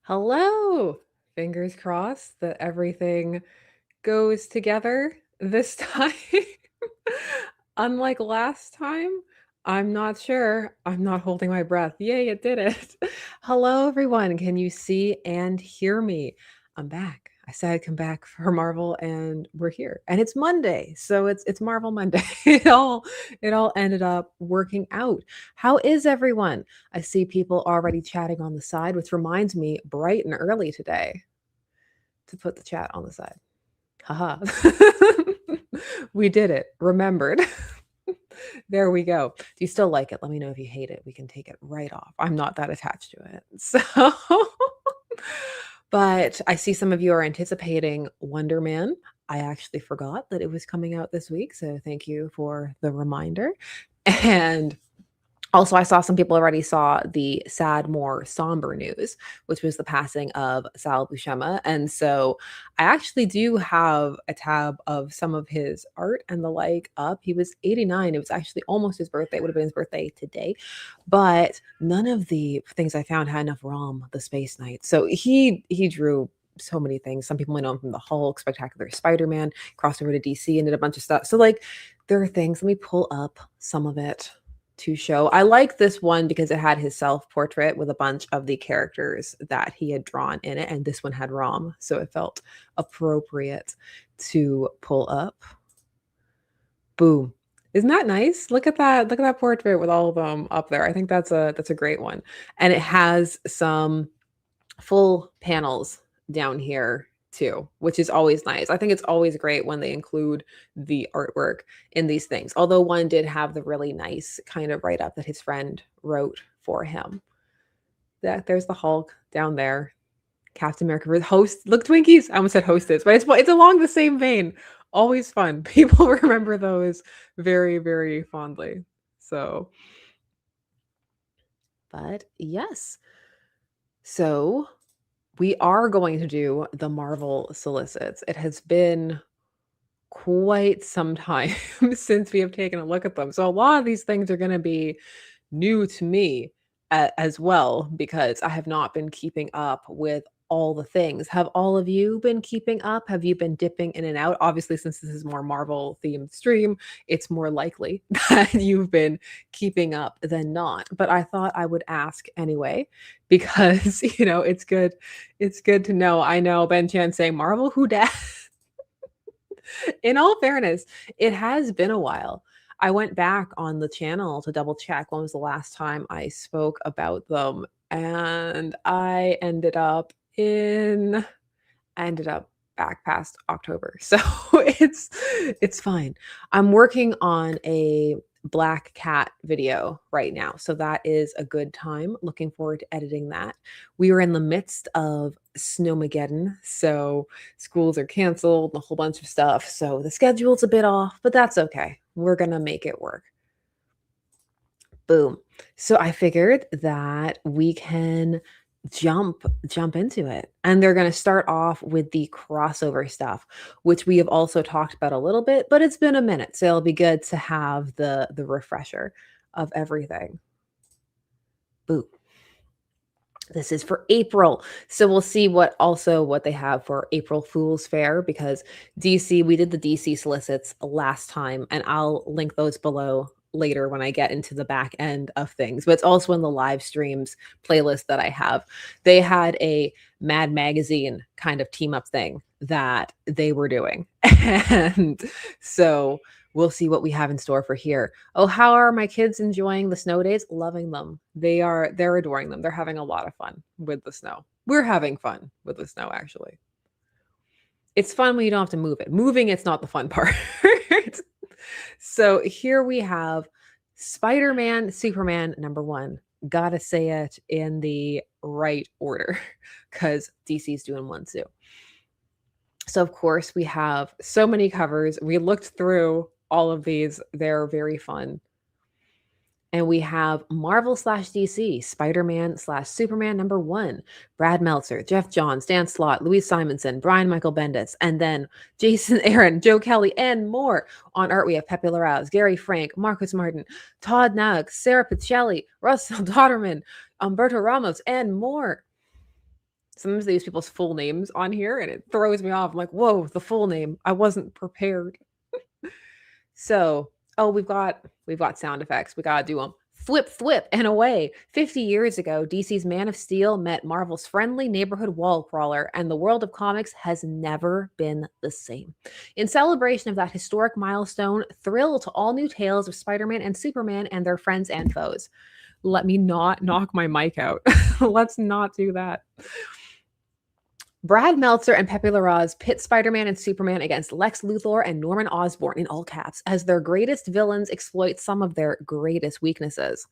Hello. Fingers crossed that everything goes together this time. Unlike last time, I'm not sure. I'm not holding my breath. Yay, it did it. Hello, everyone. Can you see and hear me? I'm back. I said I'd come back for Marvel, and we're here. And it's Monday, so it's Marvel Monday. It all ended up working out. How is everyone? I see people already chatting on the side, which reminds me bright and early today to put the chat on the side. Haha. We did it. Remembered. There we go. Do you still like it? Let me know if you hate it. We can take it right off. I'm not that attached to it. So, but I see some of you are anticipating Wonder Man. I actually forgot that it was coming out this week. So thank you for the reminder. And also, I saw some people already saw the sad, more somber news, which was the passing of Sal Buscema. And so I actually do have a tab of some of his art and the like up. He was 89. It was actually almost his birthday. It would have been his birthday today. But none of the things I found had enough ROM, the Space Knight. So he drew so many things. Some people might know him from the Hulk, Spectacular Spider-Man, crossed over to DC and did a bunch of stuff. So like there are things. Let me pull up some of it to show. I like this one because it had his self-portrait with a bunch of the characters that he had drawn in it, and this one had ROM, so it felt appropriate to pull up. Boom. Isn't that nice? Look at that. Look at that portrait with all of them up there. I think that's a great one. And it has some full panels down here too, which is always nice. I think it's always great when they include the artwork in these things. Although one did have the really nice kind of write up that his friend wrote for him. There's the Hulk down there. Captain America host. Look, Twinkies. I almost said hostess, but it's along the same vein. Always fun. People remember those very, very fondly. So, but yes. So we are going to do the Marvel solicits. It has been quite some time since we have taken a look at them. So a lot of these things are going to be new to me as well because I have not been keeping up with all the things. Have all of you been keeping up? Have you been dipping in and out? Obviously, since this is more Marvel themed stream, it's more likely that you've been keeping up than not. But I thought I would ask anyway because it's good. It's good to know. I know Ben Chan saying Marvel, who dat? In all fairness, it has been a while. I went back on the channel to double check when was the last time I spoke about them, and I ended up back past October. So it's fine. I'm working on a Black Cat video right now. So that is a good time. Looking forward to editing that. We are in the midst of Snowmageddon. So schools are canceled, a whole bunch of stuff. So the schedule's a bit off, but that's okay. We're going to make it work. Boom. So I figured that we can jump into it. And they're going to start off with the crossover stuff, which we have also talked about a little bit, but it's been a minute, so it'll be good to have the refresher of everything. Boom. This is for April. So we'll see what they have for April Fool's Fair, because DC, we did the DC solicits last time, and I'll link those below later when I get into the back end of things. But it's also in the live streams playlist that I have. They had a Mad Magazine kind of team up thing that they were doing. And so we'll see what we have in store for here. Oh, how are my kids enjoying the snow days? Loving them. They're adoring them. They're having a lot of fun with the snow. We're having fun with the snow, actually. It's fun when you don't have to move it. Moving, it's not the fun part. So here we have Spider-Man, Superman, #1. Gotta say it in the right order because DC's doing one too. So of course we have so many covers. We looked through all of these. They're very fun. And we have Marvel/DC, Spider-Man/Superman #1, Brad Meltzer, Jeff Johns, Dan Slott, Louise Simonson, Brian Michael Bendis, and then Jason Aaron, Joe Kelly, and more. On art, we have Pepe Larraz, Gary Frank, Marcus Martin, Todd Nug, Sarah Pichelli, Russell Dodderman, Umberto Ramos, and more. Sometimes they use people's full names on here and it throws me off. I'm like, whoa, the full name. I wasn't prepared. So, oh, we've got sound effects. We gotta do them. Flip, flip, and away. 50 years ago, DC's Man of Steel met Marvel's friendly neighborhood wall crawler, and the world of comics has never been the same. In celebration of that historic milestone, thrill to all new tales of Spider-Man and Superman and their friends and foes. Let me not knock my mic out. Let's not do that. Brad Meltzer and Pepe Larraz pit Spider-Man and Superman against Lex Luthor and Norman Osborn in all caps as their greatest villains exploit some of their greatest weaknesses.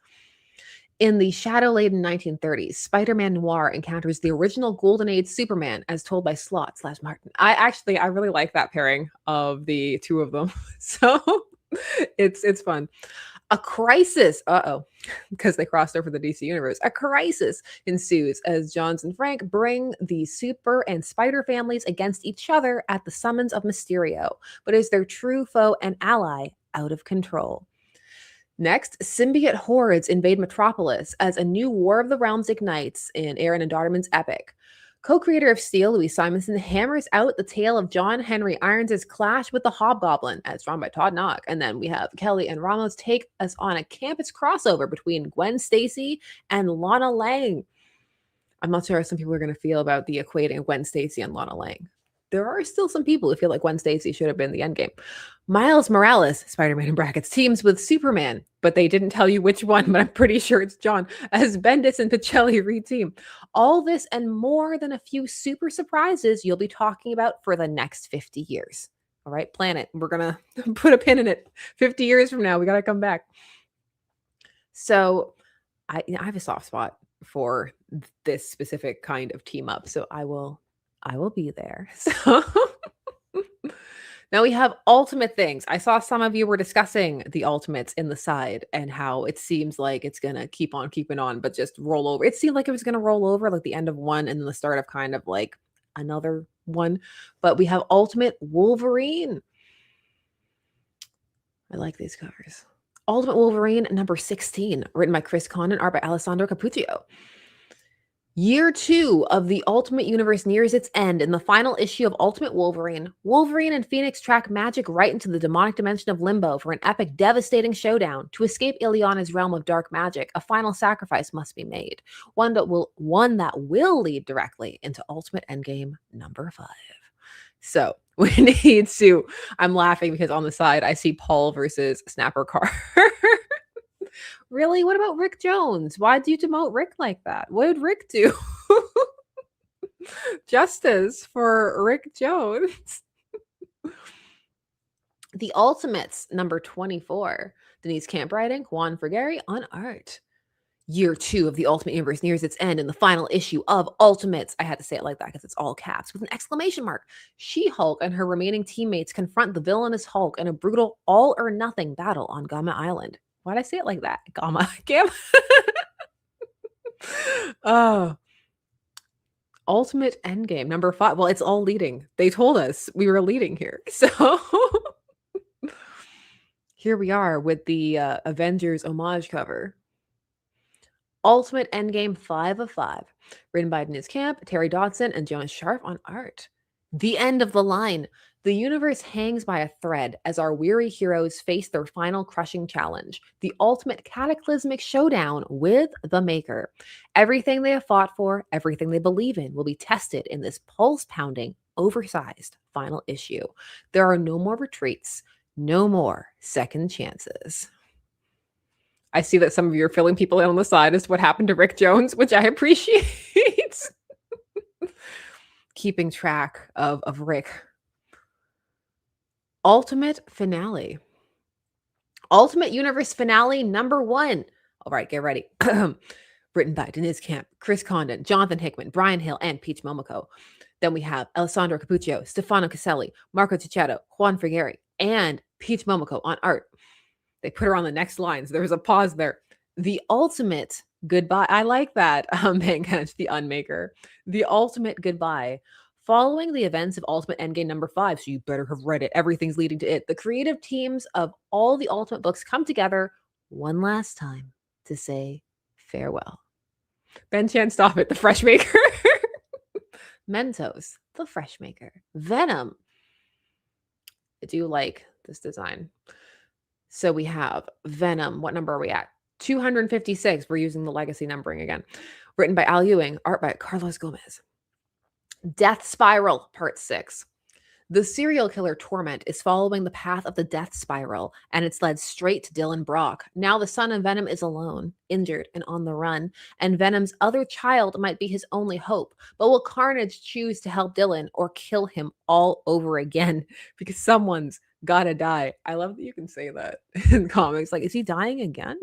In the shadow-laden 1930s, Spider-Man Noir encounters the original Golden Age Superman as told by Slott/Martin. I really like that pairing of the two of them. So it's fun. A crisis, because they crossed over the DC universe. A crisis ensues as Johns and Frank bring the Super and Spider families against each other at the summons of Mysterio, but is their true foe and ally out of control. Next, symbiote hordes invade Metropolis as a new War of the Realms ignites in Aaron and Dodderman's epic. Co-creator of Steel, Louise Simonson, hammers out the tale of John Henry Irons' clash with the Hobgoblin, as drawn by Todd Knock. And then we have Kelly and Ramos take us on a campus crossover between Gwen Stacy and Lana Lang. I'm not sure how some people are going to feel about the equating of Gwen Stacy and Lana Lang. There are still some people who feel like Gwen Stacy should have been the endgame. Miles Morales, Spider-Man in brackets, teams with Superman, but they didn't tell you which one, but I'm pretty sure it's John, as Bendis and Pichelli reteam. All this and more than a few super surprises you'll be talking about for the next 50 years. All right, plan it. We're going to put a pin in it. 50 years from now, we got to come back. So I have a soft spot for this specific kind of team up, so I will be there. So now we have ultimate things. I saw some of you were discussing the ultimates in the side and how it seems like it's going to keep on keeping on, but just roll over. It seemed like it was going to roll over like the end of one and then the start of kind of like another one. But we have Ultimate Wolverine. I like these covers. Ultimate Wolverine number 16, written by Chris Condon, art by Alessandro Cappuccio. Year 2 of the Ultimate Universe nears its end. In the final issue of Ultimate Wolverine, Wolverine and Phoenix track magic right into the demonic dimension of Limbo for an epic, devastating showdown. To escape Ileana's realm of dark magic, a final sacrifice must be made. One that will lead directly into Ultimate Endgame number 5. So we need to. I'm laughing because on the side I see Paul versus Snapper Carr. Really? What about Rick Jones? Why do you demote Rick like that? What did Rick do? Justice for Rick Jones. The Ultimates, number 24. Denise Camp writing, Juan Frigeri on art. Year 2 of the Ultimate Universe nears its end in the final issue of Ultimates. I had to say it like that because it's all caps with an exclamation mark. She-Hulk and her remaining teammates confront the villainous Hulk in a brutal all-or-nothing battle on Gamma Island. Why'd I say it like that? Gamma. Oh. Ultimate Endgame, number 5. Well, it's all leading. They told us we were leading here. So here we are with the Avengers homage cover. Ultimate Endgame 5 of 5. Written by Denise Camp, Terry Dodson, and Jonas Sharp on art. The end of the line. The universe hangs by a thread as our weary heroes face their final crushing challenge, the ultimate cataclysmic showdown with the Maker. Everything they have fought for, everything they believe in will be tested in this pulse-pounding, oversized final issue. There are no more retreats, no more second chances. I see that some of you are filling people in on the side as to what happened to Rick Jones, which I appreciate. Keeping track of Rick. Ultimate Finale. Ultimate Universe Finale number 1. All right, get ready. Written by Denise Camp, Chris Condon, Jonathan Hickman, Brian Hill, and Peach Momoko. Then we have Alessandro Cappuccio, Stefano Caselli, Marco Ticciato, Juan Frigeri, and Peach Momoko on art. They put her on the next line, so there was a pause there. The ultimate goodbye. I like that. Mankind, the Unmaker. The ultimate goodbye. Following the events of Ultimate Endgame number 5, so you better have read it. Everything's leading to it. The creative teams of all the Ultimate books come together one last time to say farewell. Ben Chan, stop it. The Fresh Maker. Mentos, the fresh maker. Venom. I do like this design. So we have Venom. What number are we at? 256. We're using the legacy numbering again. Written by Al Ewing, art by Carlos Gomez. Death Spiral, Part 6. The serial killer Torment is following the path of the death spiral, and it's led straight to Dylan Brock. Now the son of Venom is alone, injured, and on the run, and Venom's other child might be his only hope. But will Carnage choose to help Dylan or kill him all over again? Because someone's gotta die. I love that you can say that in comics. Like, is he dying again?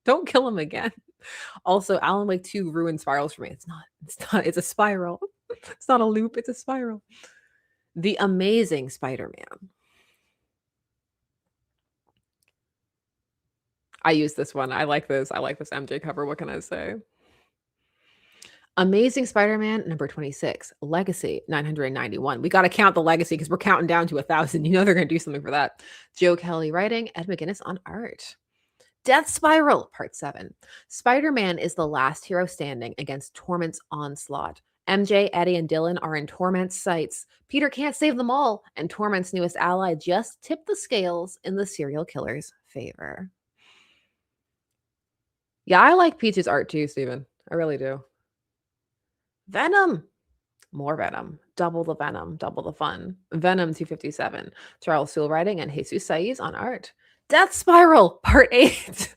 Don't kill him again. Also, Alan Wake 2 ruined spirals for me. It's not, it's a spiral. It's not a loop, it's a spiral. The Amazing Spider-Man. I use this one. I like this. I like this MJ cover. What can I say? Amazing Spider-Man number 26, Legacy 991. We got to count the legacy because we're counting down to 1,000. You know they're going to do something for that. Joe Kelly writing, Ed McGuinness on art. Death Spiral, Part 7. Spider-Man is the last hero standing against Torment's onslaught. MJ, Eddie, and Dylan are in Torment's sights. Peter can't save them all, and Torment's newest ally just tipped the scales in the serial killer's favor. Yeah, I like Peach's art too, Steven. I really do. Venom. More Venom. Double the Venom. Double the fun. Venom 257. Charles Sewell writing and Jesus Saiz on art. Death Spiral, Part 8.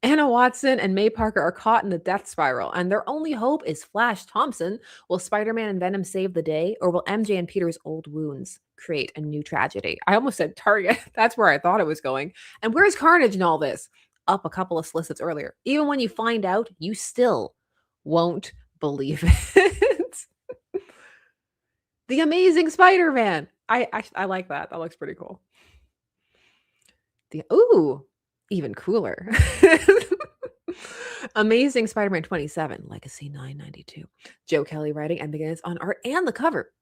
Anna Watson and May Parker are caught in the death spiral, and their only hope is Flash Thompson. Will Spider-Man and Venom save the day, or will MJ and Peter's old wounds create a new tragedy? I almost said Target. That's where I thought it was going. And where's Carnage in all this? Up a couple of solicits earlier. Even when you find out, you still won't believe it. The Amazing Spider-Man. I like that. That looks pretty cool. Even cooler. Amazing Spider-Man 27, Legacy 992. Joe Kelly writing and begins on art and the cover.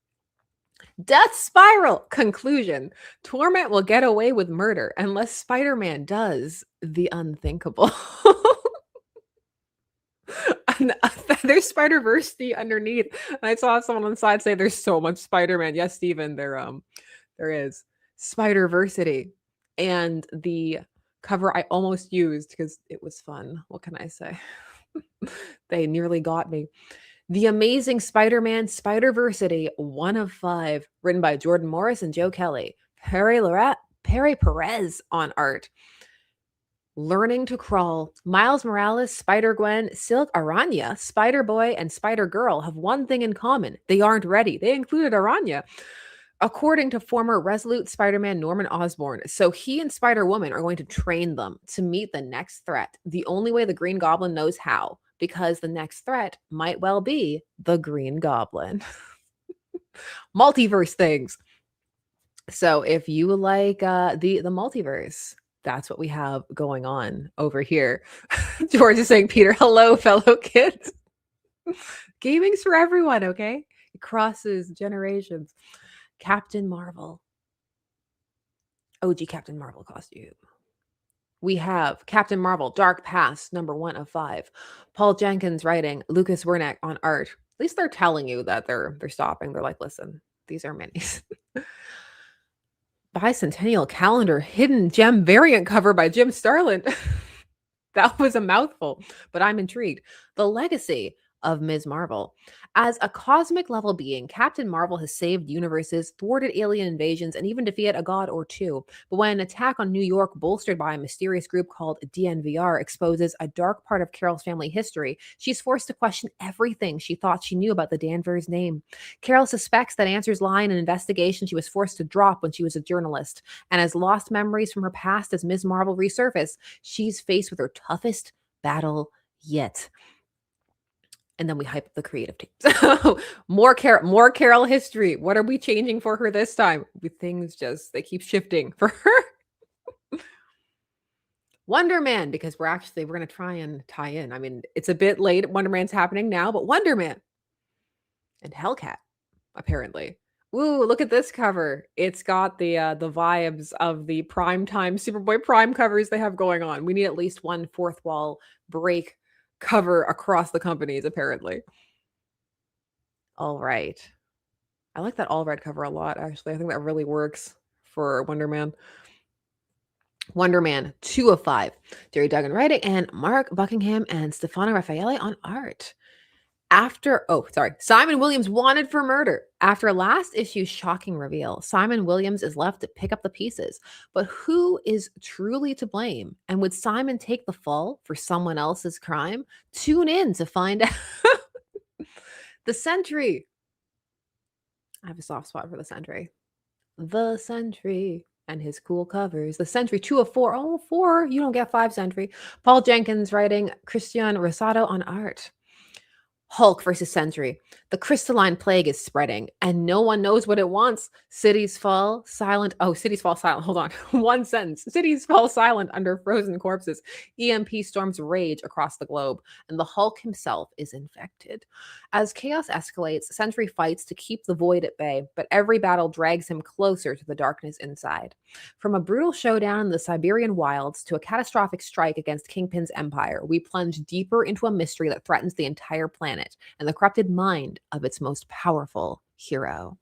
Death Spiral, conclusion. Torment will get away with murder unless Spider-Man does the unthinkable. And there's Spider-Verse underneath. And I saw someone on the side say there's so much Spider-Man. Yes, Steven, there is Spider-Versity. And the cover I almost used because it was fun. What can I say? They nearly got me. The Amazing Spider-Man Spider-Versity 1 of 5, written by Jordan Morris and Joe Kelly. Perry Perez on art. Learning to Crawl. Miles Morales, Spider-Gwen, Silk Aranya, Spider-Boy, and Spider-Girl have one thing in common. They aren't ready. They included Aranya. According to former Resolute Spider-Man Norman Osborn, so he and Spider-Woman are going to train them to meet the next threat. The only way the Green Goblin knows how, because the next threat might well be the Green Goblin. Multiverse things. So if you like the multiverse, that's what we have going on over here. George is saying, Peter, hello, fellow kids. Gaming's for everyone, okay? It crosses generations. Captain Marvel. OG Captain Marvel costume. We have Captain Marvel, Dark Past, number 1 of 5. Paul Jenkins writing, Lucas Wernick on art. At least they're telling you that they're stopping. They're like, listen, these are minis. Bicentennial Calendar, Hidden Gem variant cover by Jim Starlin. That was a mouthful, but I'm intrigued. The Legacy of Ms. Marvel. As a cosmic level being, Captain Marvel has saved universes, thwarted alien invasions, and even defeated a god or two. But when an attack on New York, bolstered by a mysterious group called DNVR, exposes a dark part of Carol's family history, she's forced to question everything she thought she knew about the Danvers name. Carol suspects that answers lie in an investigation she was forced to drop when she was a journalist. And as lost memories from her past as Ms. Marvel resurface, she's faced with her toughest battle yet. And then we hype up the creative teams. more Carol history. What are we changing for her this time? Things they keep shifting for her. Wonder Man, because we're going to try and tie in. I mean, it's a bit late. Wonder Man's happening now, but Wonder Man and Hellcat, apparently. Ooh, look at this cover. It's got the vibes of the primetime Superboy Prime covers they have going on. We need at least one fourth wall break cover across the companies, apparently. All right. I like that all red cover a lot, actually. I think that really works for Wonder Man. Wonder Man 2 of 5. Jerry Duggan writing and Mark Buckingham and Stefano Raffaele on art. Simon Williams wanted for murder. After last issue's shocking reveal, Simon Williams is left to pick up the pieces. But who is truly to blame? And would Simon take the fall for someone else's crime? Tune in to find out. The Sentry. I have a soft spot for the Sentry. The Sentry and his cool covers. The Sentry 2 of 4. Oh, 4. You don't get 5 Sentry. Paul Jenkins writing, Christian Rosado on art. Hulk versus Sentry. The crystalline plague is spreading, and no one knows what it wants. Cities fall silent. Oh, cities fall silent. Hold on. One sentence. Cities fall silent under frozen corpses. EMP storms rage across the globe, and the Hulk himself is infected. As chaos escalates, Sentry fights to keep the void at bay, but every battle drags him closer to the darkness inside. From a brutal showdown in the Siberian wilds to a catastrophic strike against Kingpin's empire, we plunge deeper into a mystery that threatens the entire planet and the corrupted mind of its most powerful hero.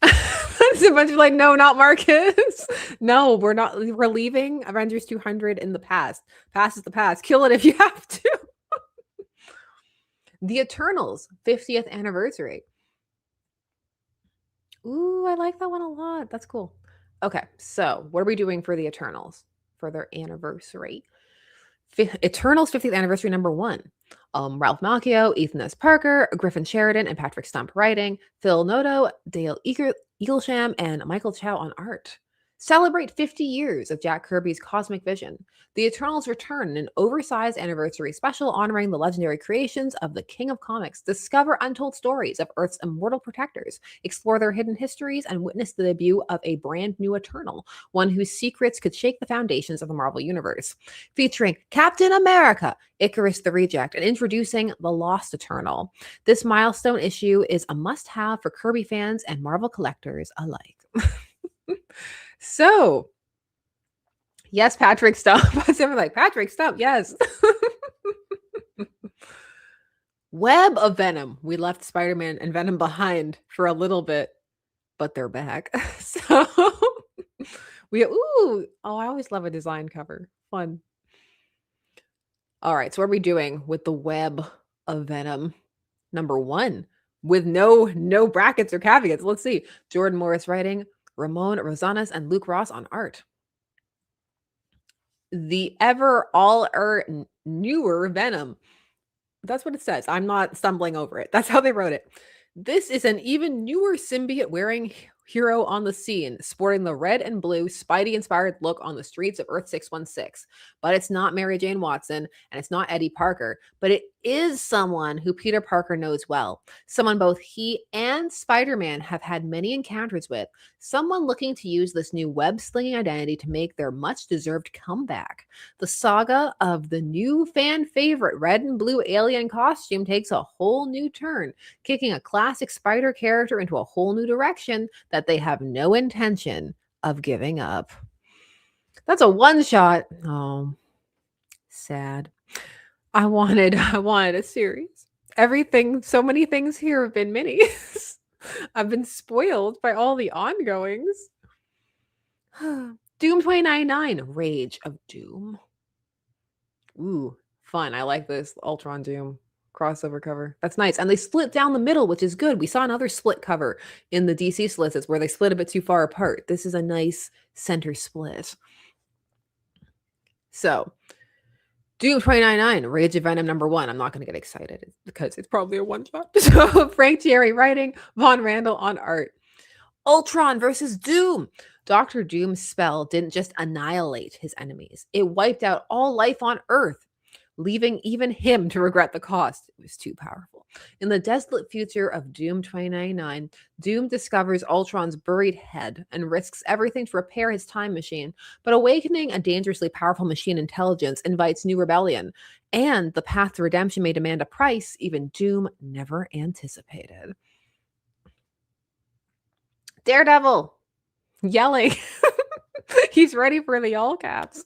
It's a bunch of like, no, not Marcus. No, we're not. We're leaving Avengers 200 in the past. Past is the past. Kill it if you have to. The Eternals 50th anniversary. Ooh, I like that one a lot. That's cool. Okay, so what are we doing for the Eternals for their anniversary? Eternals 50th anniversary number 1. Ralph Macchio, Ethan S. Parker, Griffin Sheridan, and Patrick Stump writing, Phil Noto, Dale Eaglesham, and Michael Chow on art. Celebrate 50 years of Jack Kirby's Cosmic Vision. The Eternals return in an oversized anniversary special honoring the legendary creations of the King of Comics. Discover untold stories of Earth's immortal protectors, explore their hidden histories, and witness the debut of a brand new Eternal, one whose secrets could shake the foundations of the Marvel Universe. Featuring Captain America, Icarus the Reject, and introducing the Lost Eternal. This milestone issue is a must-have for Kirby fans and Marvel collectors alike. So, yes, Patrick Stump. Someone like, Patrick Stump, yes. Web of Venom. We left Spider-Man and Venom behind for a little bit, but they're back. So, I always love a design cover. Fun. All right, so what are we doing with the Web of Venom? Number 1, with no brackets or caveats. Let's see. Jordan Morris writing, Ramon Rosales and Luke Ross on art. The newer Venom. That's what it says. I'm not stumbling over it. That's how they wrote it. This is an even newer symbiote-wearing hero on the scene, sporting the red and blue Spidey-inspired look on the streets of Earth 616. But it's not Mary Jane Watson, and it's not Eddie Parker, but it is someone who Peter Parker knows well, someone both he and Spider-Man have had many encounters with, someone looking to use this new web-slinging identity to make their much-deserved comeback. The saga of the new fan favorite red and blue alien costume takes a whole new turn, kicking a classic Spider character into a whole new direction that they have no intention of giving up. That's a one-shot. Oh, sad. I wanted a series. So many things here have been minis. I've been spoiled by all the ongoings. Doom 2099, Rage of Doom. Ooh, fun. I like this Ultron Doom crossover cover. That's nice. And they split down the middle, which is good. We saw another split cover in the DC solicits where they split a bit too far apart. This is a nice center split. So, Doom 2099, Rage of Venom number 1. I'm not going to get excited because it's probably a one-shot. So, Frank Thierry writing, Von Randall on art. Ultron versus Doom. Dr. Doom's spell didn't just annihilate his enemies. It wiped out all life on Earth, leaving even him to regret the cost. It was too powerful. In the desolate future of Doom 2099, Doom discovers Ultron's buried head and risks everything to repair his time machine. But awakening a dangerously powerful machine intelligence invites new rebellion, and the path to redemption may demand a price even Doom never anticipated. Daredevil, yelling. He's ready for the all caps.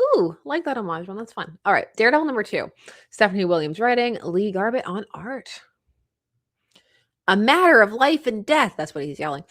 Ooh, like that homage one. That's fun. All right, Daredevil number 2. Stephanie Williams writing, Lee Garbett on art. A matter of life and death. That's what he's yelling.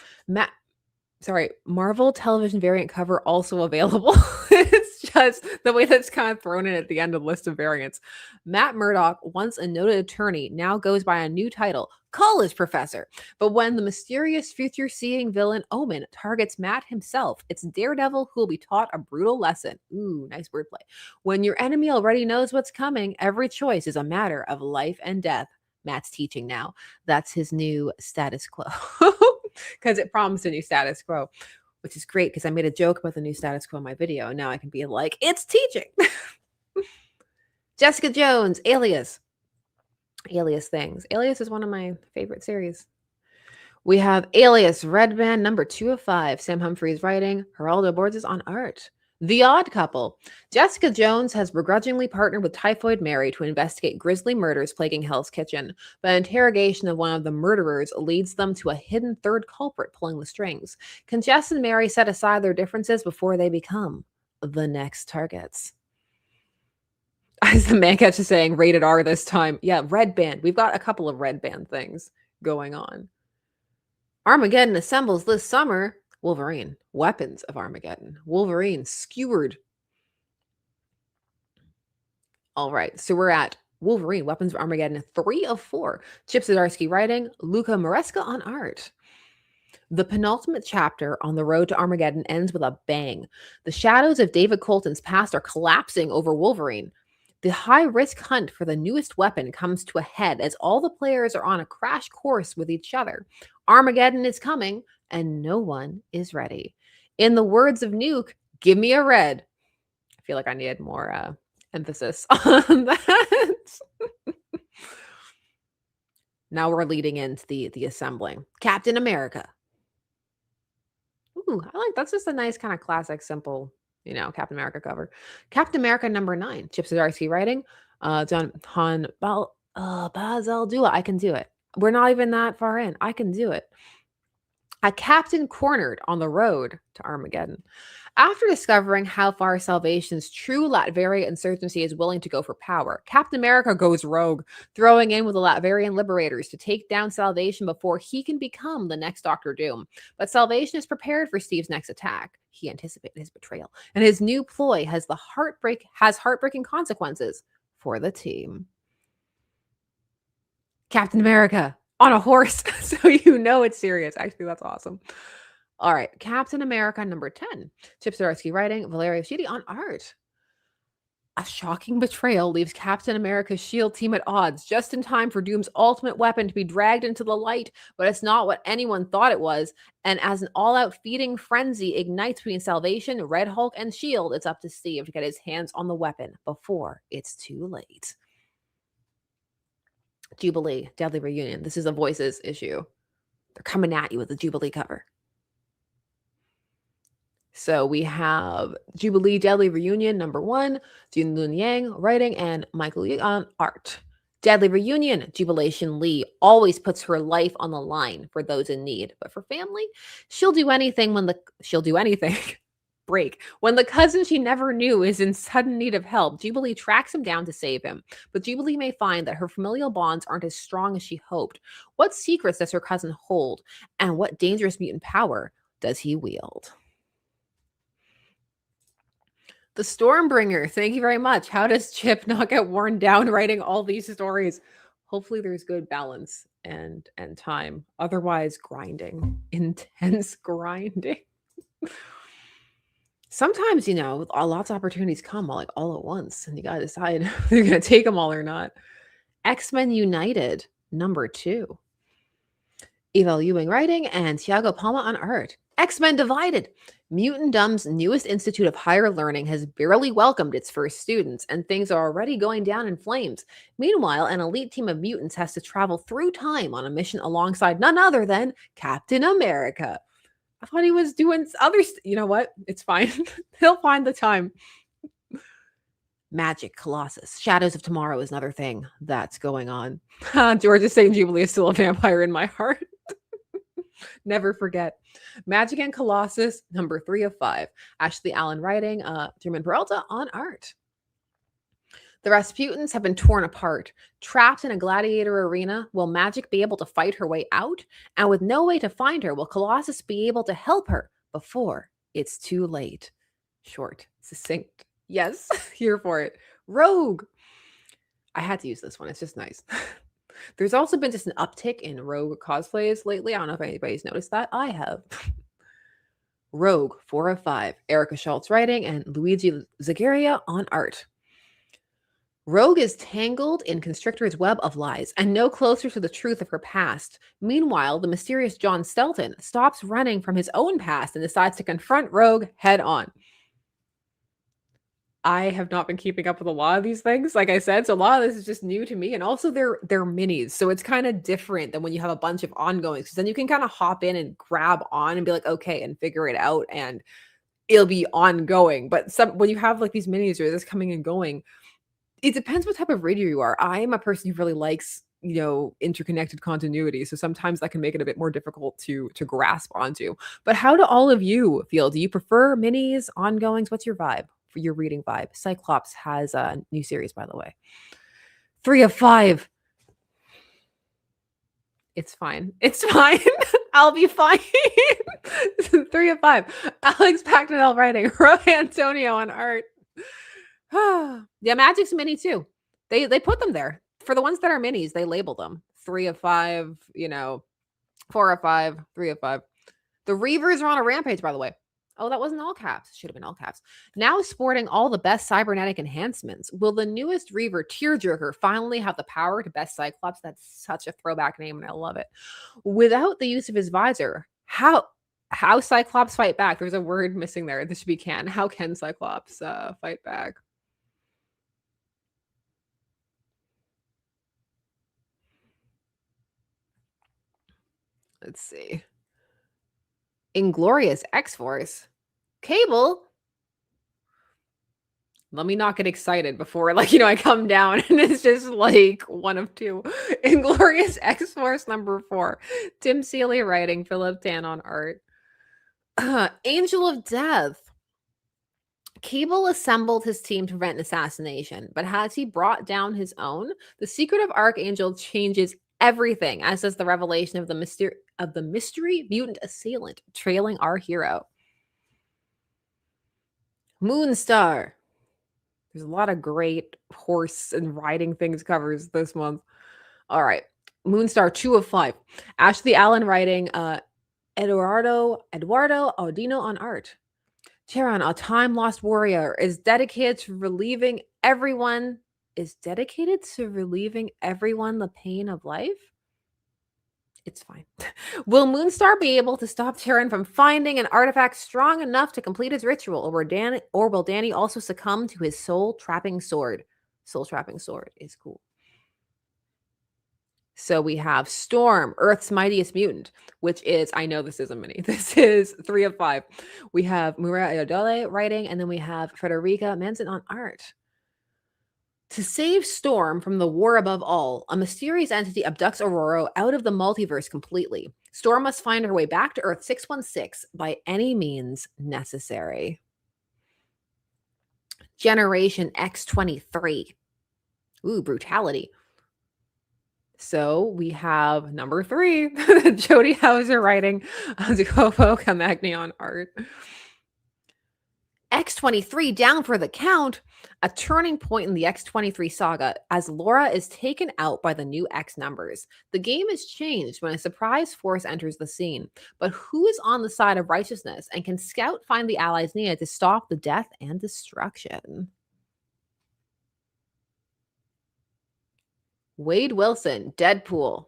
Marvel television variant cover also available. It's just the way that's kind of thrown in at the end of the list of variants. Matt Murdock, once a noted attorney, now goes by a new title, college professor. But when the mysterious future-seeing villain Omen targets Matt himself, it's Daredevil who will be taught a brutal lesson. Ooh, nice wordplay. When your enemy already knows what's coming, every choice is a matter of life and death. Matt's teaching now. That's his new status quo. Because it promised a new status quo, which is great because I made a joke about the new status quo in my video. And now I can be like, it's teaching. Jessica Jones, Alias. Alias things. Alias is one of my favorite series. We have Alias, Red Band, number 2 of 5. Sam Humphries writing. Geraldo Borges on art. The Odd Couple. Jessica Jones has begrudgingly partnered with Typhoid Mary to investigate grisly murders plaguing Hell's Kitchen, but interrogation of one of the murderers leads them to a hidden third culprit pulling the strings. Can Jess and Mary set aside their differences before they become the next targets? As the man catch is saying, rated R this time. Yeah, Red Band. We've got a couple of Red Band things going on. Armageddon assembles this summer. Wolverine, Weapons of Armageddon. Wolverine, skewered. All right, so we're at Wolverine, Weapons of Armageddon, 3 of 4. Chip Zdarsky writing, Luca Maresca on art. The penultimate chapter on the road to Armageddon ends with a bang. The shadows of David Colton's past are collapsing over Wolverine. The high-risk hunt for the newest weapon comes to a head as all the players are on a crash course with each other. Armageddon is coming, and no one is ready. In the words of Nuke, give me a red. I feel like I needed more emphasis on that. Now we're leading into the assembling. Captain America. Ooh, I like that's just a nice kind of classic, simple, Captain America cover. Captain America number 9. Chip Zdarsky writing. John Han Bazaldua. I can do it. We're not even that far in. I can do it. A captain cornered on the road to Armageddon. After discovering how far Salvation's true Latveria insurgency is willing to go for power, Captain America goes rogue, throwing in with the Latverian liberators to take down Salvation before he can become the next Doctor Doom. But Salvation is prepared for Steve's next attack. He anticipated his betrayal, and his new ploy has heartbreaking consequences for the team. Captain America on a horse, so it's serious. Actually, that's awesome. All right, Captain America number 10. Chip Zdarsky writing, Valerio Schiti on art. A shocking betrayal leaves Captain America's S.H.I.E.L.D. team at odds, just in time for Doom's ultimate weapon to be dragged into the light, but it's not what anyone thought it was, and as an all-out feeding frenzy ignites between Salvation, Red Hulk, and S.H.I.E.L.D., it's up to Steve to get his hands on the weapon before it's too late. Jubilee, Deadly Reunion. This is a Voices issue. They're coming at you with the Jubilee cover. So we have Jubilee Deadly Reunion number 1, Jun Lun Yang writing, and Michael Yi on art. Deadly Reunion, Jubilation Lee always puts her life on the line for those in need, but for family, she'll do anything break. When the cousin she never knew is in sudden need of help, Jubilee tracks him down to save him. But Jubilee may find that her familial bonds aren't as strong as she hoped. What secrets does her cousin hold? And what dangerous mutant power does he wield? The Stormbringer, thank you very much. How does Chip not get worn down writing all these stories? Hopefully there's good balance and time. Otherwise, grinding. Intense grinding. Sometimes, lots of opportunities come all at once, and you got to decide if you're going to take them all or not. X-Men United, number 2. Evel Ewing writing and Thiago Palma on art. X-Men Divided. Mutantdom's newest institute of higher learning has barely welcomed its first students, and things are already going down in flames. Meanwhile, an elite team of mutants has to travel through time on a mission alongside none other than Captain America. I thought he was doing other you know what? It's fine. He'll find the time. Magic Colossus. Shadows of Tomorrow is another thing that's going on. George is saying Jubilee is still a vampire in my heart. Never forget. Magic and Colossus, number 3 of 5. Ashley Allen writing, Truman Peralta on art. The Rasputins have been torn apart. Trapped in a gladiator arena, will Magic be able to fight her way out? And with no way to find her, will Colossus be able to help her before it's too late? Short, succinct. Yes, here for it. Rogue. I had to use this one. It's just nice. There's also been just an uptick in Rogue cosplays lately. I don't know if anybody's noticed that. I have. Rogue, 4 of 5. Erica Schultz writing and Luigi Zagaria on art. Rogue is tangled in Constrictor's web of lies and no closer to the truth of her past. Meanwhile, the mysterious John Stelton stops running from his own past and decides to confront Rogue head on. I have not been keeping up with a lot of these things, like I said, so a lot of this is just new to me, and also they're minis, so it's kind of different than when you have a bunch of ongoings, because then you can kind of hop in and grab on and be like, okay, and figure it out, and it'll be ongoing. But when you have like these minis or this coming and going, it depends what type of reader you are. I am a person who really likes, interconnected continuity, so sometimes that can make it a bit more difficult to grasp onto. But how do all of you feel? Do you prefer minis, ongoings? What's your vibe? For your reading vibe? Cyclops has a new series, by the way. 3 of 5. It's fine. It's fine. I'll be fine. 3 of 5. Alex Packnell writing. Roy Antonio on art. Yeah, Magic's mini too. They put them there. For the ones that are minis, they label them. 3 of 5, 4 of 5, 3 of 5. The Reavers are on a rampage, by the way. Oh, that wasn't all caps. Should have been all caps. Now sporting all the best cybernetic enhancements. Will the newest Reaver, Tearjerker, finally have the power to best Cyclops? That's such a throwback name, and I love it. Without the use of his visor, how Cyclops fight back? There's a word missing there. This should be can. How can Cyclops fight back? Let's see. Inglorious X-Force. Cable. Let me not get excited before, I come down and it's just like one of two. Inglorious X-Force number 4. Tim Seeley writing, Philip Tan on art. Angel of Death. Cable assembled his team to prevent an assassination, but has he brought down his own? The secret of Archangel changes everything, as does the revelation of the mystery mutant assailant trailing our hero. Moonstar. There's a lot of great horse and riding things covers this month. All right. Moonstar, 2 of 5. Ashley Allen writing, Eduardo Audino on art. Charon, a time-lost warrior, is dedicated to relieving everyone the pain of life? It's fine. Will Moonstar be able to stop Charon from finding an artifact strong enough to complete his ritual, or will Danny also succumb to his soul-trapping sword? Soul-trapping sword is cool. So we have Storm, Earth's mightiest mutant, which is, I know this is a mini. This is 3 of 5. We have Murat Ayodele writing, and then we have Frederica Manson on art. To save Storm from the war above all, a mysterious entity abducts Aurora out of the multiverse completely. Storm must find her way back to Earth 616 by any means necessary. Generation X23. Ooh, brutality. So we have number 3, Jody Hauser writing, Jacopo Camagni on art. X23 down for the count, a turning point in the X23 saga as Laura is taken out by the new X numbers. The game is changed when a surprise force enters the scene. But who is on the side of righteousness, and can Scout find the allies needed to stop the death and destruction? Wade Wilson, Deadpool.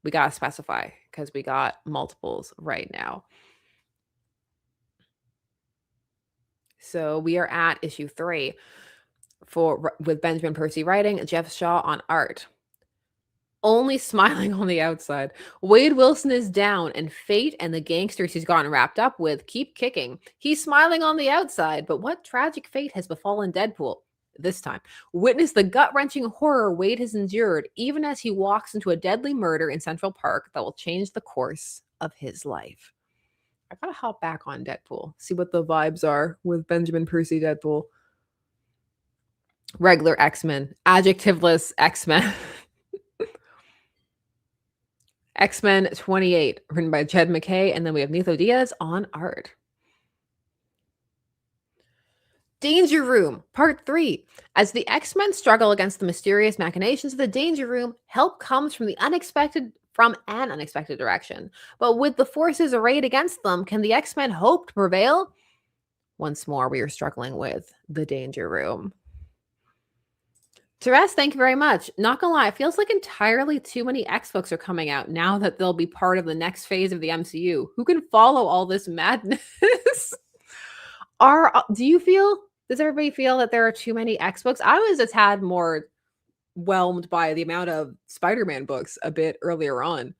We got to specify because we got multiples right now. So we are at issue 3 with Benjamin Percy writing, Jeff Shaw on art. Only smiling on the outside. Wade Wilson is down, and fate and the gangsters he's gotten wrapped up with keep kicking. He's smiling on the outside, but what tragic fate has befallen Deadpool? this time. Witness the gut-wrenching horror Wade has endured, even as he walks into a deadly murder in Central Park that will change the course of his life. I gotta hop back on Deadpool, see what the vibes are with Benjamin Percy Deadpool. Regular X-Men, adjectiveless X-Men. X-Men 28, written by Jed McKay, and then we have Nitho Diaz on art. Danger Room, Part 3. As the X-Men struggle against the mysterious machinations of the Danger Room, help comes from an unexpected direction. But with the forces arrayed against them, can the X-Men hope to prevail? Once more, we are struggling with the Danger Room. Therese, thank you very much. Not gonna lie, it feels like entirely too many X books are coming out now that they'll be part of the next phase of the MCU. Who can follow all this madness? Does everybody feel that there are too many X books? I was a tad more whelmed by the amount of Spider-Man books a bit earlier on.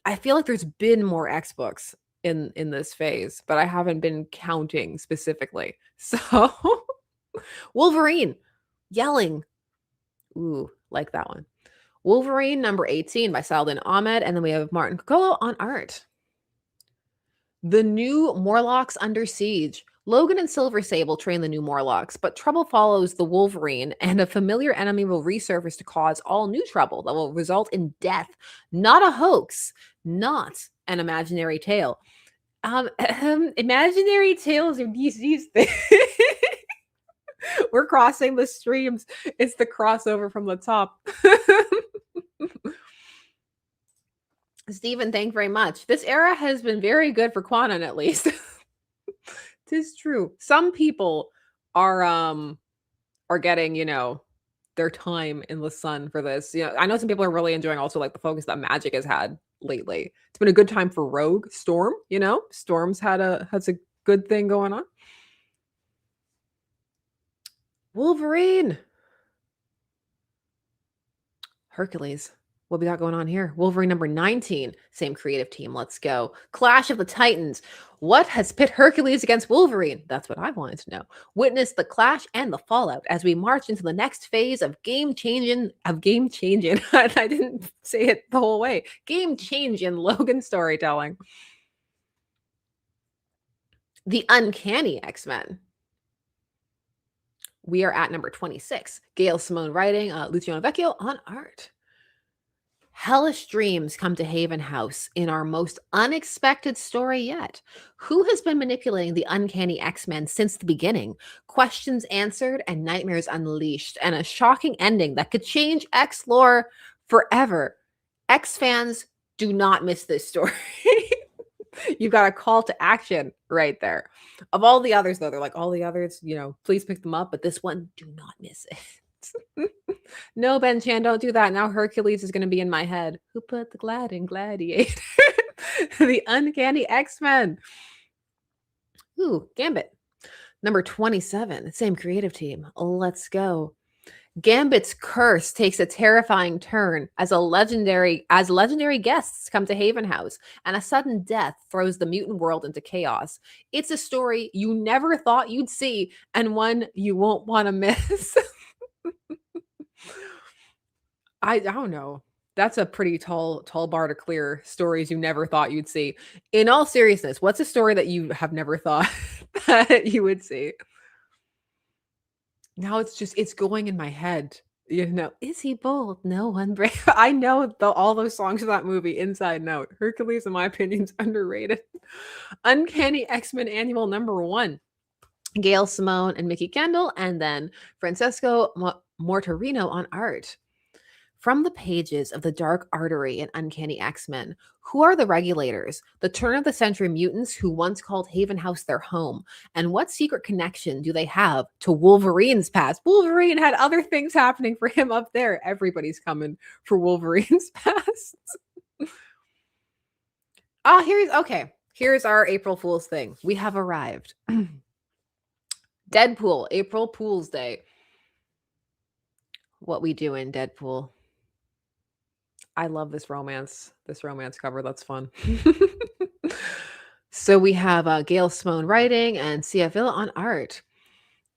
I feel like there's been more X books in this phase, but I haven't been counting specifically. So Wolverine yelling. Ooh, like that one. Wolverine number 18 by Saladin Ahmed, and then we have Martin Coccolo on art. The new Morlocks under siege. Logan and Silver Sable train the new Morlocks, but trouble follows the Wolverine, and a familiar enemy will resurface to cause all new trouble that will result in death. Not a hoax, not an imaginary tale. Imaginary tales are DC's thing. We're crossing the streams. It's the crossover from the top. Stephen, thank you very much. This era has been very good for Quanon, at least. Tis true. Some people are getting, their time in the sun for this. I know some people are really enjoying also like the focus that Magic has had lately. It's been a good time for Rogue. Storm, Storm's has a good thing going on. Wolverine. Hercules. What we got going on here? Wolverine number 19. Same creative team. Let's go. Clash of the Titans. What has pit Hercules against Wolverine? That's what I wanted to know. Witness the clash and the fallout as we march into the next phase of game-changing. I didn't say it the whole way. Game-changing Logan storytelling. The Uncanny X-Men. We are at number 26. Gail Simone writing, Luciano Vecchio on art. Hellish dreams come to Haven House in our most unexpected story yet. Who has been manipulating the Uncanny X-Men since the beginning? Questions answered and nightmares unleashed, and a shocking ending that could change X lore forever. X fans, do not miss this story. You've got a call to action right there. Of all the others, though, they're like, all the others, please pick them up. But this one, do not miss it. No, Ben Chan, don't do that. Now Hercules is going to be in my head. Who put the glad in Gladiator? The Uncanny X-Men. Ooh, Gambit. Number 27. Same creative team. Let's go. Gambit's curse takes a terrifying turn as legendary guests come to Haven House, and a sudden death throws the mutant world into chaos. It's a story you never thought you'd see, and one you won't want to miss. I don't know. That's a pretty tall bar to clear. Stories you never thought you'd see. In all seriousness, what's a story that you have never thought that you would see? Now it's going in my head. Is he bold? No one brave. I know all those songs of that movie inside and out. Hercules, in my opinion, is underrated. Uncanny X-Men Annual number 1. Gail Simone and Mickey Kendall, and then Francesco Mortarino on art. From the pages of the Dark Artery and Uncanny X-Men, who are the regulators, the turn-of-the-century mutants who once called Haven House their home, and what secret connection do they have to Wolverine's past? Wolverine had other things happening for him up there. Everybody's coming for Wolverine's past. Here's our April Fool's thing. We have arrived. Deadpool, April Fool's Day. What we do in Deadpool. I love this romance cover. That's fun. So we have Gail Simone writing and Cia Villa on art.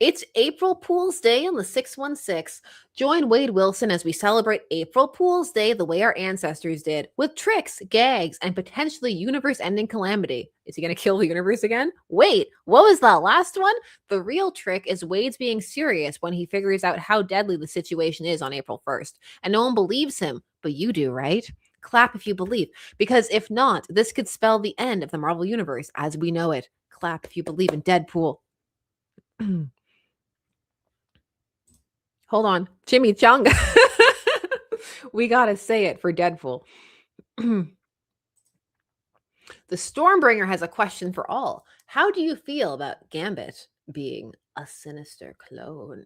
It's April Fool's Day on the 616. Join Wade Wilson as we celebrate April Fool's Day the way our ancestors did, with tricks, gags, and potentially universe ending calamity. Is he going to kill the universe again? Wait, what was that last one? The real trick is Wade's being serious when he figures out how deadly the situation is on April 1st. And no one believes him, but you do, right? Clap if you believe, because if not, this could spell the end of the Marvel Universe as we know it. Clap if you believe in Deadpool. Hold on. Chimichanga. We got to say it for Deadpool. The Stormbringer has a question for all. How do you feel about Gambit being a sinister clone?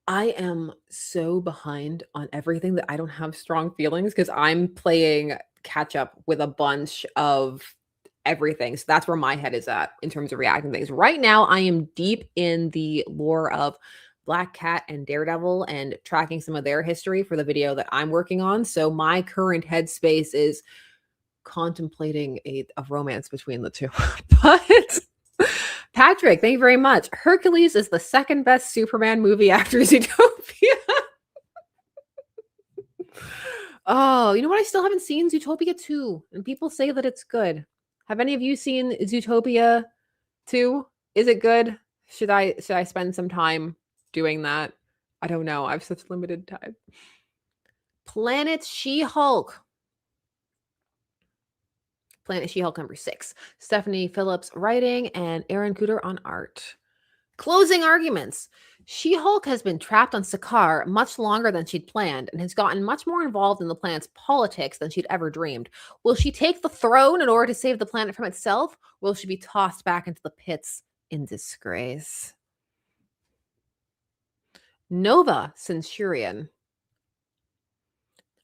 I am so behind on everything that I don't have strong feelings because I'm playing catch up with a bunch of everything. So that's where my head is at in terms of reacting to things. Right now, I am deep in the lore of Black Cat and Daredevil and tracking some of their history for the video that I'm working on. So my current headspace is contemplating a romance between the two. But Patrick, thank you very much. Hercules is the second best Superman movie after Zootopia. Oh, you know what? I still haven't seen Zootopia 2, and people say that it's good. Have any of you seen Zootopia 2? Is it good? Should I spend some time doing that? I don't know. I have such limited time. Planet She-Hulk. Planet She-Hulk number 6. Stephanie Phillips writing and Aaron Cooter on art. Closing arguments. She-Hulk has been trapped on Sakaar much longer than she'd planned and has gotten much more involved in the planet's politics than she'd ever dreamed. Will she take the throne in order to save the planet from itself? Will she be tossed back into the pits in disgrace? Nova Centurion.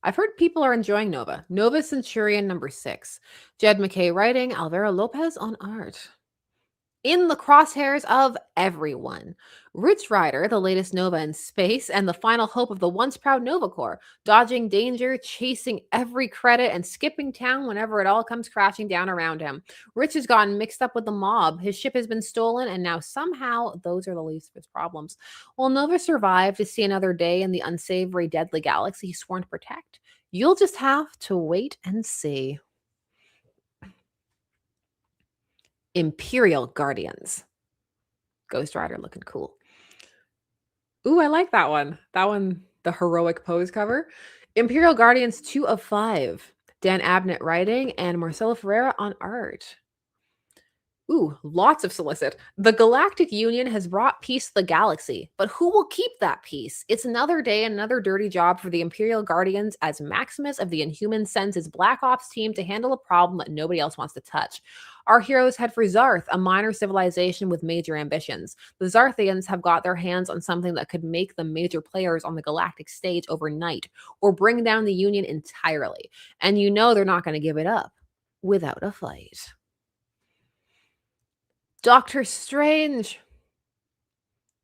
I've heard people are enjoying Nova. Nova Centurion number 6. Jed McKay writing, Alvaro Lopez on art. In the crosshairs of everyone. Rich Rider, the latest Nova in space, and the final hope of the once proud Nova Corps, dodging danger, chasing every credit, and skipping town whenever it all comes crashing down around him. Rich has gotten mixed up with the mob. His ship has been stolen, and now somehow those are the least of his problems. Will Nova survive to see another day in the unsavory, deadly galaxy he's sworn to protect? You'll just have to wait and see. Imperial Guardians. Ghost Rider looking cool. Ooh, I like that one. That one, the heroic pose cover. Imperial Guardians 2 of 5. Dan Abnett writing and Marcelo Ferreira on art. Ooh, lots of solicit. The Galactic Union has brought peace to the galaxy, but who will keep that peace? It's another day, another dirty job for the Imperial Guardians as Maximus of the Inhuman sends his Black Ops team to handle a problem that nobody else wants to touch. Our heroes head for Zarth, a minor civilization with major ambitions. The Zarthians have got their hands on something that could make them major players on the galactic stage overnight, or bring down the Union entirely. And you know they're not going to give it up without a fight. Doctor Strange.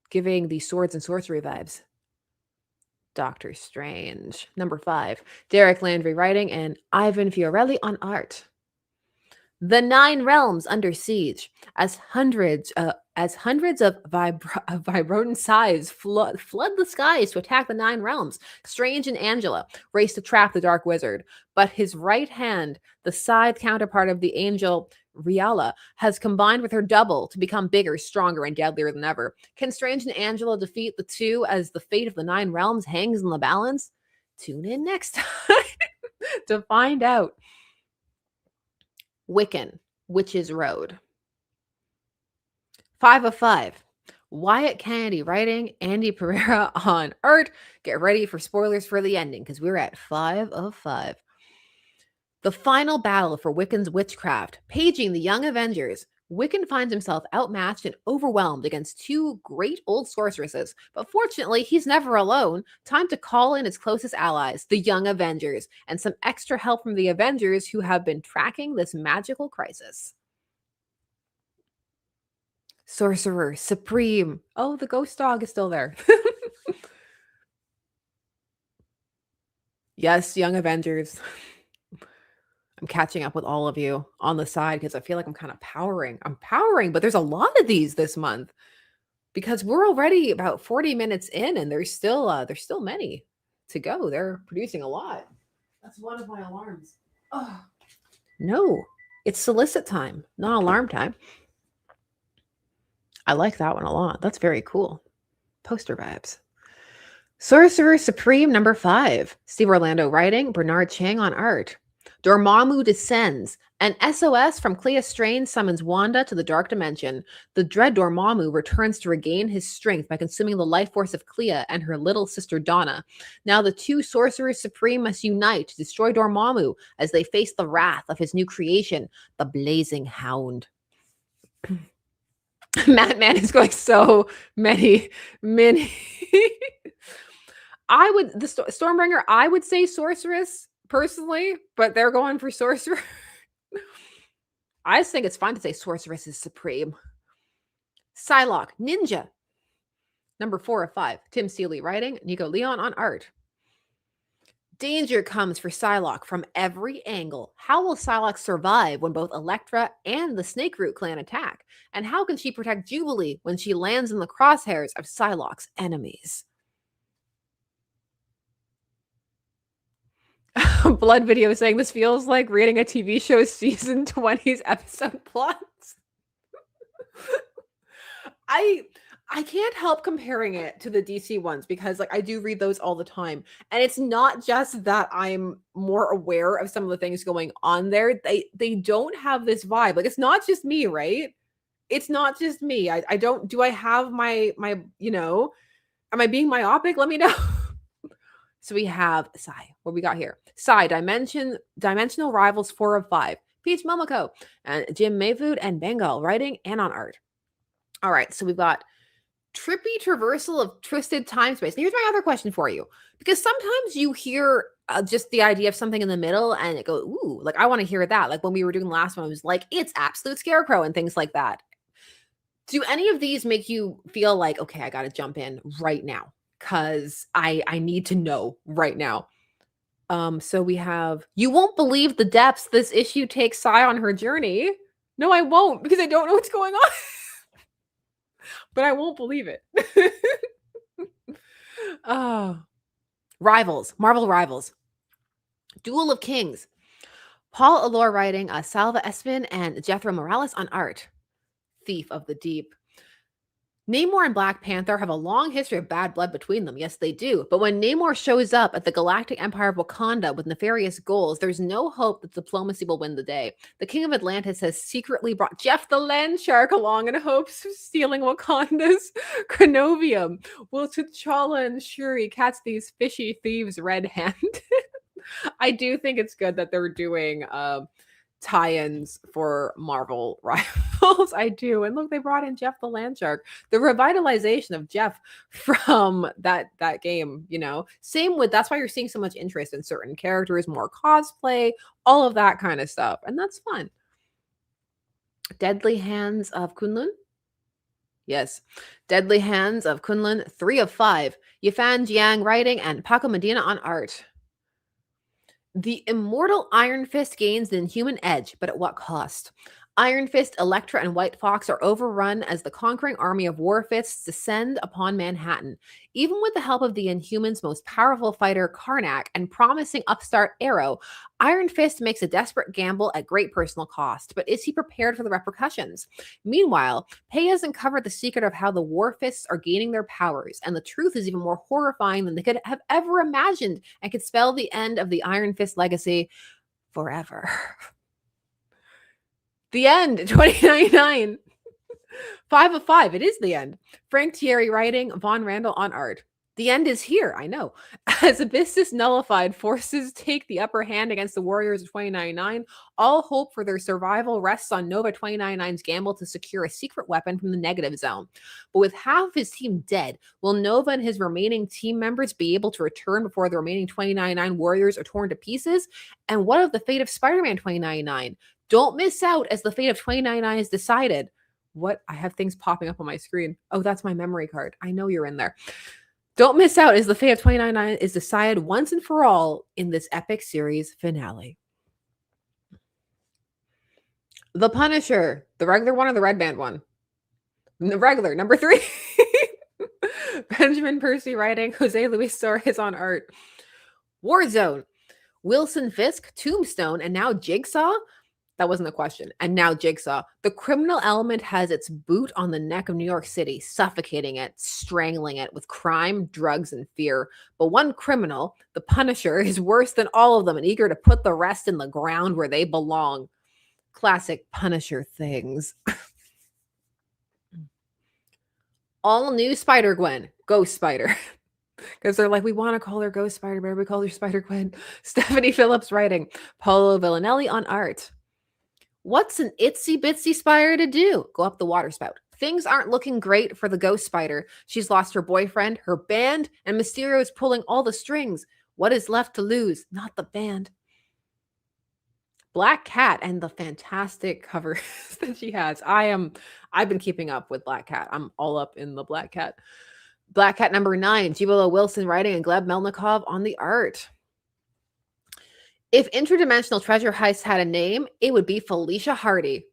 Giving the swords and sorcery vibes. Doctor Strange. Number 5. Derek Landry writing and Ivan Fiorelli on art. The 9 realms under siege as hundreds of vibrant size flood the skies to attack the 9 realms. Strange and Angela race to trap the Dark Wizard, but his right hand, the scythe counterpart of the angel Riala, has combined with her double to become bigger, stronger, and deadlier than ever. Can Strange and Angela defeat the two as the fate of the 9 realms hangs in the balance? Tune in next time to find out. Wiccan, Witch's Road. 5 of 5. Wyatt Kennedy writing, Andy Pereira on art. Get ready for spoilers for the ending because we're at 5 of 5. The final battle for Wiccan's witchcraft. Paging the Young Avengers, Wiccan finds himself outmatched and overwhelmed against 2 great old sorceresses, but fortunately, he's never alone. Time to call in his closest allies, the Young Avengers, and some extra help from the Avengers who have been tracking this magical crisis. Sorcerer Supreme. Oh, the ghost dog is still there. Yes, Young Avengers. I'm catching up with all of you on the side because I feel like I'm kind of powering. I'm powering, but there's a lot of these this month. because we're already about 40 minutes in and there's still many to go. They're producing a lot. That's one of my alarms. Oh, no, it's solicit time, not alarm time. I like that one a lot. That's very cool. Poster vibes. Sorcerer Supreme number 5. Steve Orlando writing, Bernard Chang on art. Dormammu descends. An SOS from Clea Strange summons Wanda to the Dark Dimension. The dread Dormammu returns to regain his strength by consuming the life force of Clea and her little sister Donna. Now the two Sorcerers Supreme must unite to destroy Dormammu as they face the wrath of his new creation, the Blazing Hound. Madman is going so many. Stormbringer, I would say sorceress personally, but they're going for sorcerer. I just think it's fine to say sorceress is supreme. Psylocke, ninja. Number 4 of 5. Tim Seeley writing, Nico Leon on art. Danger comes for Psylocke from every angle. How will Psylocke survive when both Elektra and the Snake Root clan attack? And how can she protect Jubilee when she lands in the crosshairs of Psylocke's enemies? Blood Video saying this feels like reading a TV show season 20's episode plots. I can't help comparing it to the DC ones because like I do read those all the time. And it's not just that I'm more aware of some of the things going on there. They don't have this vibe. Like it's not just me, right? It's not just me. I don't do I have my am I being myopic? Let me know. So we have Sai. What we got here? Sai, Dimensional Rivals 4 of 5. Peach Momoko and Jim Mayfood and Bengal writing and on art. All right, so we've got trippy traversal of twisted time space. Now, here's my other question for you, because sometimes you hear just the idea of something in the middle and it goes, ooh, like I want to hear that. Like when we were doing the last one, it was like, it's absolute scarecrow and things like that. Do any of these make you feel like, okay, I got to jump in right now because I need to know right now? So we have, you won't believe the depths this issue takes Sai on her journey. No, I won't, because I don't know what's going on. But I won't believe it. Rivals, Marvel Rivals. Duel of Kings. Paul Allure writing, Salva Espin and Jethro Morales on art. Thief of the Deep. Namor and Black Panther have a long history of bad blood between them. Yes, they do. But when Namor shows up at the Galactic Empire of Wakanda with nefarious goals, there's no hope that diplomacy will win the day. The King of Atlantis has secretly brought Jeff the Land Shark along in hopes of stealing Wakanda's Chronovium. Will T'Challa and Shuri catch these fishy thieves red-handed? I do think it's good that they're doing tie-ins for Marvel Rivals. I do. And look, they brought in Jeff the Land Shark. The revitalization of Jeff from that game, Same with, that's why you're seeing so much interest in certain characters, more cosplay, all of that kind of stuff. And that's fun. Deadly Hands of Kunlun. Yes. Deadly Hands of Kunlun, 3 of 5. Yifan Jiang writing and Paco Medina on art. The immortal Iron Fist gains the inhuman edge, but at what cost? Iron Fist, Elektra, and White Fox are overrun as the conquering army of War Fists descend upon Manhattan. Even with the help of the Inhumans' most powerful fighter, Karnak, and promising upstart Arrow, Iron Fist makes a desperate gamble at great personal cost. But is he prepared for the repercussions? Meanwhile, Pei has uncovered the secret of how the War Fists are gaining their powers, and the truth is even more horrifying than they could have ever imagined and could spell the end of the Iron Fist legacy forever. The end, 2099. 5 of 5. It is the end. Frank Thierry writing, Von Randall on art. The end is here, I know. As Abyssus nullified forces take the upper hand against the Warriors of 2099, all hope for their survival rests on Nova 2099's gamble to secure a secret weapon from the negative zone. But with half of his team dead, will Nova and his remaining team members be able to return before the remaining 2099 Warriors are torn to pieces? And what of the fate of Spider-Man 2099? Don't miss out as the fate of 2099 is decided. What? I have things popping up on my screen. Oh, that's my memory card. I know you're in there. Don't miss out as the fate of 2099 is decided once and for all in this epic series finale. The Punisher, the regular one or the red band one? The regular, number 3. Benjamin Percy writing, Jose Luis Suarez on art. Warzone, Wilson Fisk, Tombstone, and now Jigsaw? That wasn't a question. And now Jigsaw. The criminal element has its boot on the neck of New York City, suffocating it, strangling it with crime, drugs, and fear. But one criminal, the Punisher, is worse than all of them and eager to put the rest in the ground where they belong. Classic Punisher things. All new Spider-Gwen. Ghost Spider. Because they're like, we want to call her Ghost Spider, but we call her Spider-Gwen. Stephanie Phillips writing. Paulo Villanelli on art. What's an itsy bitsy spider to do? Go up the water spout. Things aren't looking great for the ghost spider. She's lost her boyfriend, her band, and Mysterio is pulling all the strings. What is left to lose? Not the band. Black Cat and the fantastic covers that she has. I've been keeping up with Black Cat. I'm all up in the Black Cat. Black Cat number 9, Gibolo Wilson writing and Gleb Melnikov on the art. If Interdimensional Treasure Heist had a name, it would be Felicia Hardy.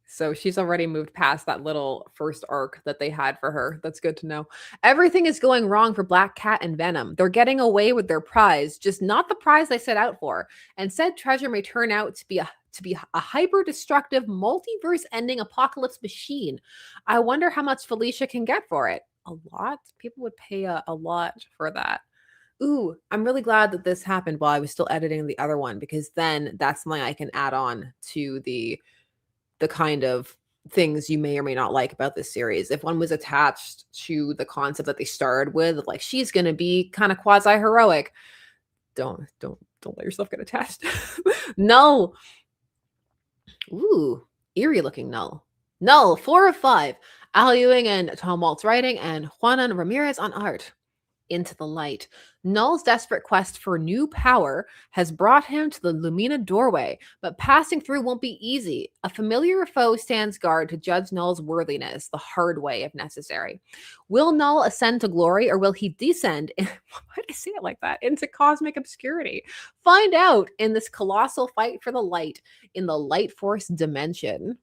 So she's already moved past that little first arc that they had for her. That's good to know. Everything is going wrong for Black Cat and Venom. They're getting away with their prize, just not the prize they set out for. And said treasure may turn out to be a hyper-destructive, multiverse-ending apocalypse machine. I wonder how much Felicia can get for it. A lot? People would pay a lot for that. Ooh, I'm really glad that this happened while I was still editing the other one, because then that's something I can add on to the kind of things you may or may not like about this series. If one was attached to the concept that they started with, like she's going to be kind of quasi-heroic, don't let yourself get attached. No. Ooh, eerie looking Null. Null, 4 of 5. Al Ewing and Tom Waltz writing and Juanan Ramirez on art. Into the light. Null's desperate quest for new power has brought him to the Lumina doorway, but passing through won't be easy. A familiar foe stands guard to judge Null's worthiness the hard way if necessary. Will Null ascend to glory, or will he descend why did I say it like that? Into cosmic obscurity? Find out in this colossal fight for the light in the Light Force dimension.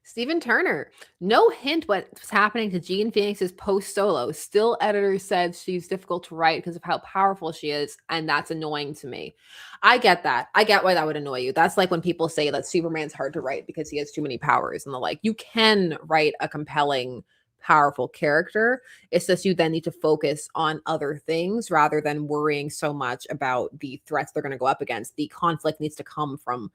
Stephen Turner, no hint what's happening to Jean Phoenix's post-solo. Still, editors said she's difficult to write because of how powerful she is, and that's annoying to me. I get that. I get why that would annoy you. That's like when people say that Superman's hard to write because he has too many powers and the like. You can write a compelling, powerful character. It's just you then need to focus on other things rather than worrying so much about the threats they're going to go up against. The conflict needs to come from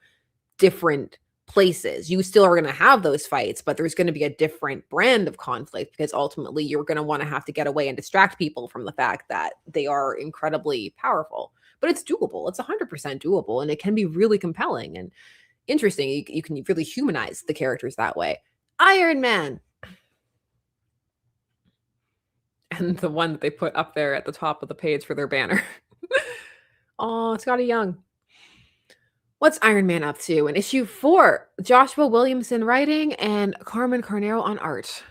different places. You still are going to have those fights, but there's going to be a different brand of conflict because ultimately you're going to want to have to get away and distract people from the fact that they are incredibly powerful. But it's doable. It's 100% doable, and it can be really compelling and interesting. You can really humanize the characters that way. Iron Man. And the one that they put up there at the top of the page for their banner. Oh, Scotty Young. What's Iron Man up to? In issue 4, Joshua Williamson writing and Carmen Carnero on art.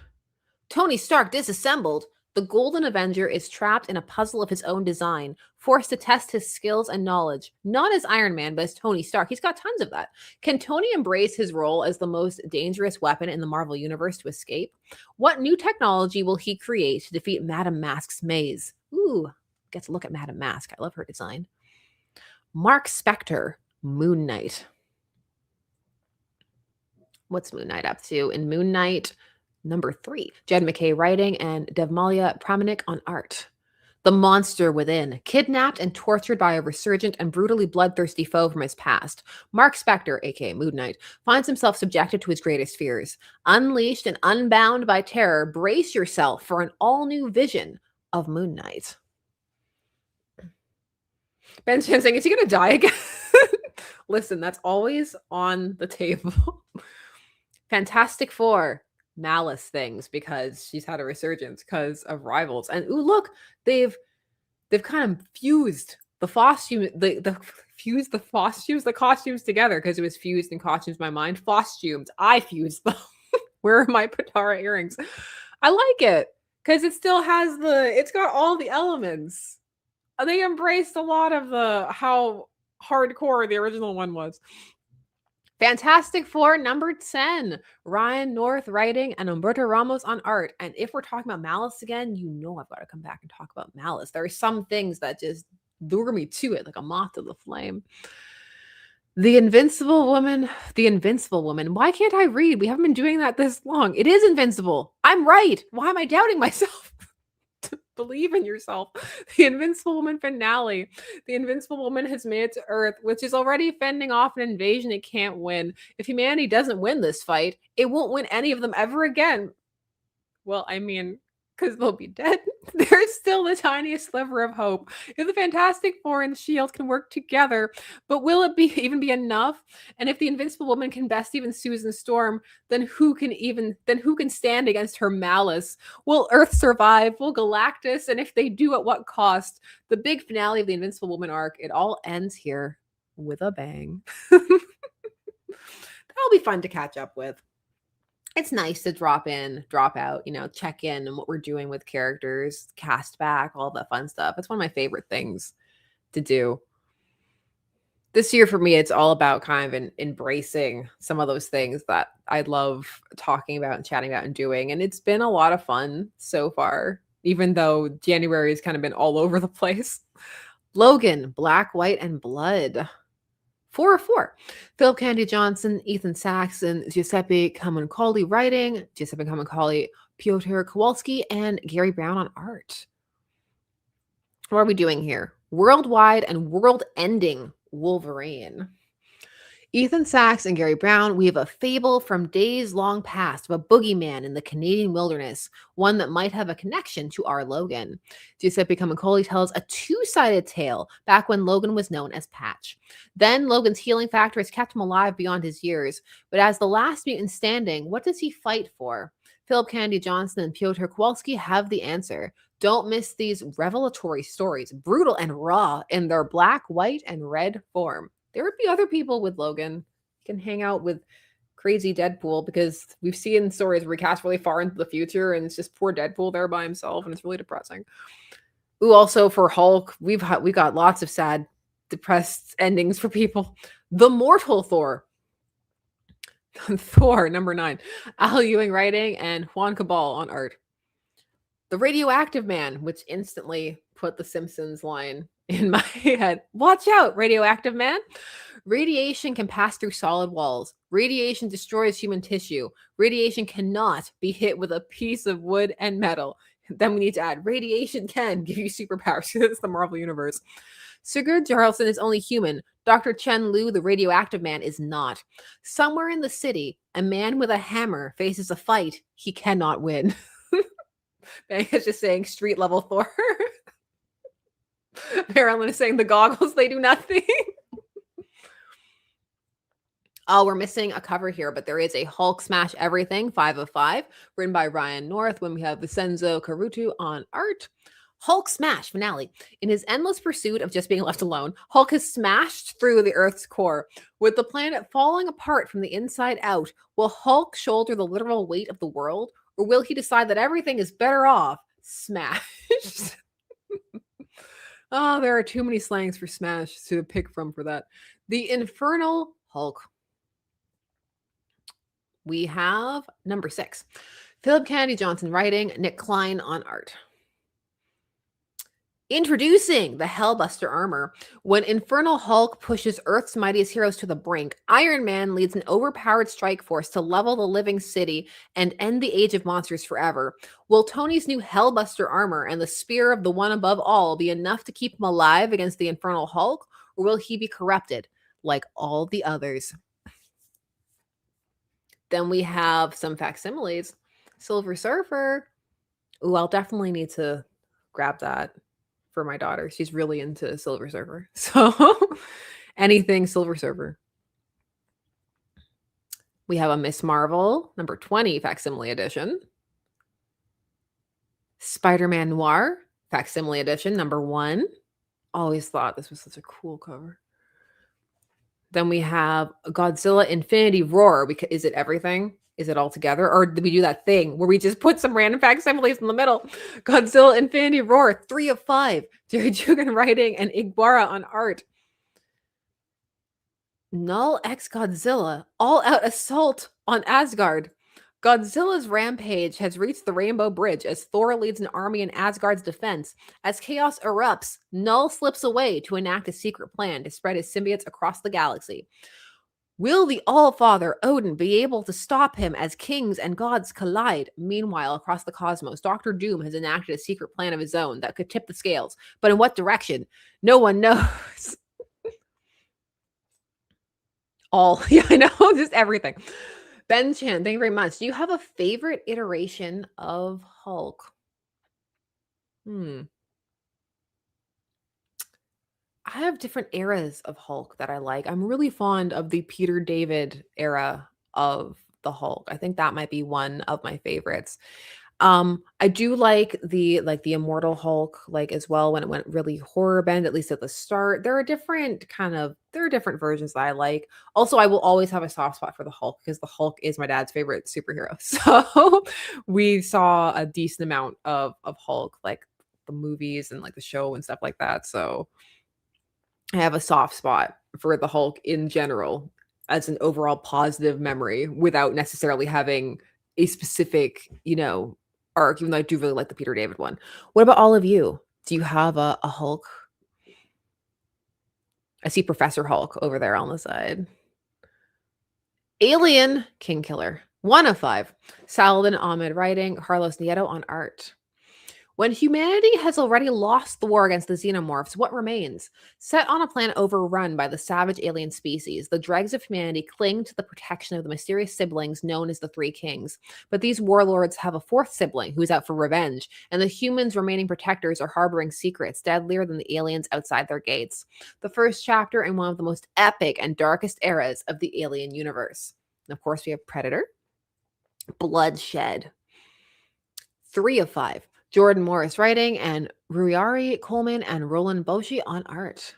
Tony Stark disassembled. The Golden Avenger is trapped in a puzzle of his own design, forced to test his skills and knowledge. Not as Iron Man, but as Tony Stark. He's got tons of that. Can Tony embrace his role as the most dangerous weapon in the Marvel Universe to escape? What new technology will he create to defeat Madame Mask's maze? Ooh, get to look at Madame Mask. I love her design. Mark Spector. Moon Knight. What's Moon Knight up to? In Moon Knight number 3, Jed McKay writing and Devmalia Pramanik on art. The monster within, kidnapped and tortured by a resurgent and brutally bloodthirsty foe from his past. Mark Spector, aka Moon Knight, finds himself subjected to his greatest fears. Unleashed and unbound by terror, brace yourself for an all-new vision of Moon Knight. Ben Chan saying, is he going to die again? Listen, that's always on the table. Fantastic Four, Malice things because she's had a resurgence because of Rivals. And ooh, look, they've kind of fused the costumes together because it was fused in costumes in my mind. Fostumes, I fused them. Where are my Patara earrings? I like it because it still has it's got all the elements. They embraced a lot of how hardcore the original one was. Fantastic Four number 10. Ryan North writing and Humberto Ramos on art. And if we're talking about Malice again, you know I've got to come back and talk about Malice. There are some things that just lure me to it like a moth to the flame. The Invincible Woman. The Invincible Woman. Why can't I read? We haven't been doing that this long. It is invincible. I'm right. Why am I doubting myself? Believe in yourself. The Invincible Woman finale. The Invincible Woman has made it to Earth, which is already fending off an invasion it can't win. If humanity doesn't win this fight, it won't win any of them ever again. Well, I mean, because they'll be dead. There's still the tiniest sliver of hope. If the Fantastic Four and S.H.I.E.L.D. can work together, but will it even be enough? And if the Invincible Woman can best even Susan Storm, then who can stand against her malice? Will Earth survive? Will Galactus? And if they do, at what cost? The big finale of the Invincible Woman arc, it all ends here with a bang. That'll be fun to catch up with. It's nice to drop in, drop out, check in and what we're doing with characters, cast back, all that fun stuff. It's one of my favorite things to do. This year for me, it's all about kind of embracing some of those things that I love talking about and chatting about and doing. And it's been a lot of fun so far, even though January has kind of been all over the place. Logan, Black, White, and Blood. 4 of 4. Philip Kennedy Johnson, Ethan Sachs, and Giuseppe Camuncoli writing. Giuseppe Camuncoli, Piotr Kowalski, and Gary Brown on art. What are we doing here? Worldwide and world-ending Wolverine. Ethan Sachs and Gary Brown weave a fable from days long past of a boogeyman in the Canadian wilderness, one that might have a connection to our Logan. Giuseppe Camuncoli tells a two-sided tale back when Logan was known as Patch. Then Logan's healing factor has kept him alive beyond his years, but as the last mutant standing, what does he fight for? Philip Kennedy Johnson and Piotr Kowalski have the answer. Don't miss these revelatory stories, brutal and raw in their black, white, and red form. There would be other people with Logan. You can hang out with crazy Deadpool because we've seen stories where he casts really far into the future and it's just poor Deadpool there by himself and it's really depressing. Ooh, also for Hulk, we've got lots of sad, depressed endings for people. The Mortal Thor. Thor, number 9. Al Ewing writing and Juan Cabal on art. The Radioactive Man, which instantly put the Simpsons line in my head. Watch out, Radioactive Man. Radiation can pass through solid walls. Radiation destroys human tissue. Radiation cannot be hit with a piece of wood and metal. Then we need to add, radiation can give you superpowers. It's the Marvel Universe. Sigurd Jarlson is only human. Dr. Chen Lu, the Radioactive Man, is not. Somewhere in the city, a man with a hammer faces a fight he cannot win. Bang is just saying street level Thor. Marilyn is saying the goggles, they do nothing. Oh, we're missing a cover here, but there is a Hulk Smash Everything 5 of 5 written by Ryan North when we have Vincenzo Caruto on art. Hulk Smash finale. In his endless pursuit of just being left alone, Hulk has smashed through the Earth's core. With the planet falling apart from the inside out, will Hulk shoulder the literal weight of the world, or will he decide that everything is better off smashed? Oh, there are too many slangs for Smash to pick from for that. The Infernal Hulk. We have number 6. Philip Kennedy Johnson writing, Nick Klein on art. Introducing the Hellbuster armor. When Infernal Hulk pushes Earth's mightiest heroes to the brink, Iron Man leads an overpowered strike force to level the living city and end the age of monsters forever. Will Tony's new Hellbuster armor and the spear of the one above all be enough to keep him alive against the Infernal Hulk, or will he be corrupted like all the others? Then we have some facsimiles. Silver Surfer. Ooh, I'll definitely need to grab that for my daughter. She's really into Silver Surfer. So anything Silver Surfer. We have a Miss Marvel, number 20, facsimile edition. Spider-Man Noir, facsimile edition, number 1. Always thought this was such a cool cover. Then we have Godzilla Infinity Roar. Is it everything? Is it all together? Or did we do that thing where we just put some random facsimiles in the middle? Godzilla Infinity Roar, 3 of 5. Jerry Dugan writing and Igbara on art. Null X Godzilla, all-out assault on Asgard. Godzilla's rampage has reached the Rainbow Bridge as Thor leads an army in Asgard's defense. As chaos erupts, Null slips away to enact a secret plan to spread his symbiotes across the galaxy. Will the All-Father Odin be able to stop him as kings and gods collide? Meanwhile, across the cosmos, Doctor Doom has enacted a secret plan of his own that could tip the scales. But in what direction? No one knows. All. Yeah, I know. Just everything. Ben Chan, thank you very much. Do you have a favorite iteration of Hulk? I have different eras of Hulk that I like. I'm really fond of the Peter David era of the Hulk. I think that might be one of my favorites. I do like the Immortal Hulk like as well when it went really horror bend, at least at the start. There are different versions that I like. Also, I will always have a soft spot for the Hulk because the Hulk is my dad's favorite superhero. So we saw a decent amount of Hulk, like the movies and like the show and stuff like that. So I have a soft spot for the Hulk in general as an overall positive memory without necessarily having a specific, arc, even though I do really like the Peter David one. What about all of you? Do you have a Hulk? I see Professor Hulk over there on the side. Alien King Killer. 1 of 5. Saladin Ahmed writing, Carlos Nieto on art. When humanity has already lost the war against the xenomorphs, what remains? Set on a planet overrun by the savage alien species, the dregs of humanity cling to the protection of the mysterious siblings known as the Three Kings. But these warlords have a fourth sibling who is out for revenge, and the humans' remaining protectors are harboring secrets deadlier than the aliens outside their gates. The first chapter in one of the most epic and darkest eras of the alien universe. And of course, we have Predator, Bloodshed. 3 of 5. Jordan Morris writing, and Ruyari Coleman and Roland Boshi on art.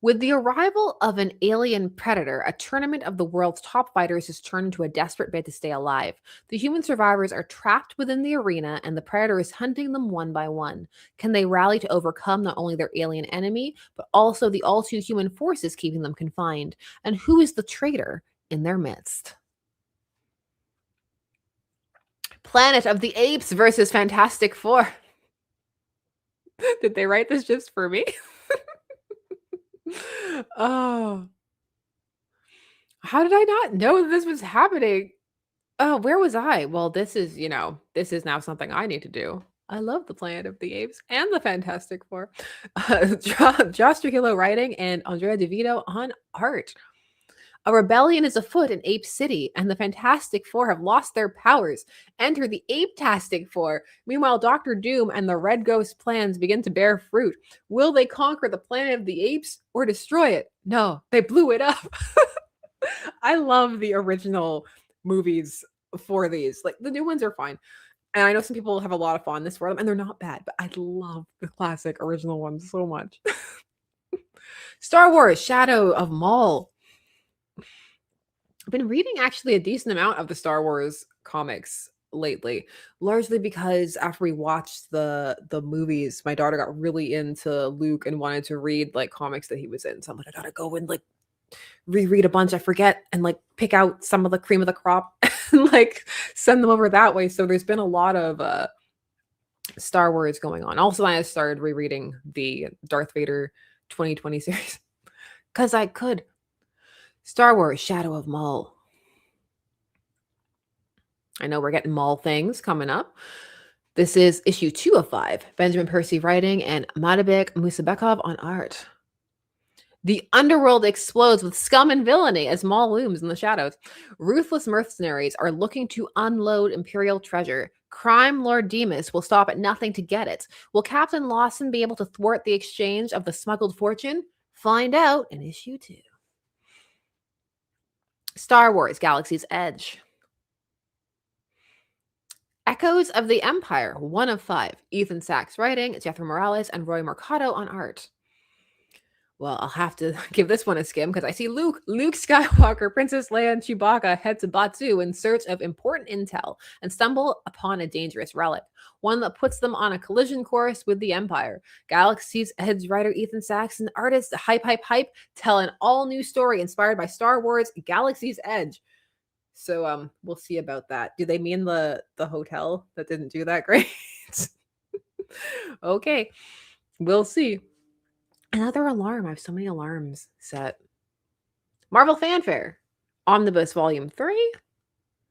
With the arrival of an alien predator, a tournament of the world's top fighters has turned into a desperate bid to stay alive. The human survivors are trapped within the arena, and the predator is hunting them one by one. Can they rally to overcome not only their alien enemy, but also the all-too-human forces keeping them confined? And who is the traitor in their midst? Planet of the Apes versus Fantastic Four. Did they write this just for me? Oh. How did I not know that this was happening? Oh, where was I? Well, this is now something I need to do. I love the Planet of the Apes and the Fantastic Four. Josh Trujillo writing and Andrea DeVito on art. A rebellion is afoot in Ape City, and the Fantastic Four have lost their powers. Enter the Ape-tastic Four. Meanwhile, Doctor Doom and the Red Ghost plans begin to bear fruit. Will they conquer the planet of the apes or destroy it? No, they blew it up. I love the original movies for these. Like, the new ones are fine. And I know some people have a lot of fondness for them, and they're not bad, but I love the classic original ones so much. Star Wars, Shadow of Maul. I've been reading actually a decent amount of the Star Wars comics lately, largely because after we watched the movies, my daughter got really into Luke and wanted to read like comics that he was in. So I'm like, I gotta go and like reread a bunch I forget and like pick out some of the cream of the crop and like send them over that way. So there's been a lot of Star Wars going on. Also, I started rereading the Darth Vader 2020 series because I could. Star Wars, Shadow of Maul. I know we're getting Maul things coming up. This is issue 2 of 5. Benjamin Percy writing and Madabek Musabekov on art. The underworld explodes with scum and villainy as Maul looms in the shadows. Ruthless mercenaries are looking to unload Imperial treasure. Crime Lord Demas will stop at nothing to get it. Will Captain Lawson be able to thwart the exchange of the smuggled fortune? Find out in issue 2. Star Wars Galaxy's Edge. Echoes of the Empire, 1 of 5. Ethan Sachs writing, Jethro Morales and Roy Mercado on art. Well, I'll have to give this one a skim because I see Luke Skywalker, Princess Leia, and Chewbacca head to Batu in search of important intel and stumble upon a dangerous relic, one that puts them on a collision course with the Empire. Galaxy's Edge writer Ethan Sachs and artist Hype tell an all-new story inspired by Star Wars Galaxy's Edge. So we'll see about that. Do they mean the hotel that didn't do that great? Okay, we'll see. Another alarm. I have so many alarms set. Marvel Fanfare. Omnibus Volume 3.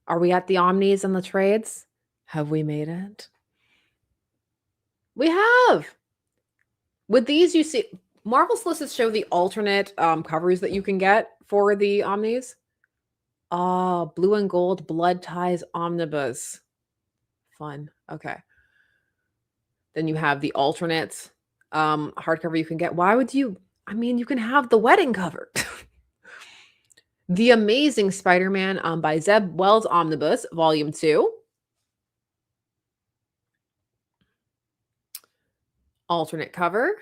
Are we at the Omnis and the trades? Have we made it? We have. With these, you see, Marvel Solicits show the alternate covers that you can get for the Omnis. Blue and Gold Blood Ties Omnibus. Fun. Okay. Then you have the alternate hardcover you can get. Why would you? I mean, you can have the wedding cover. The Amazing Spider-Man by Zeb Wells Omnibus, Volume 2. Alternate cover.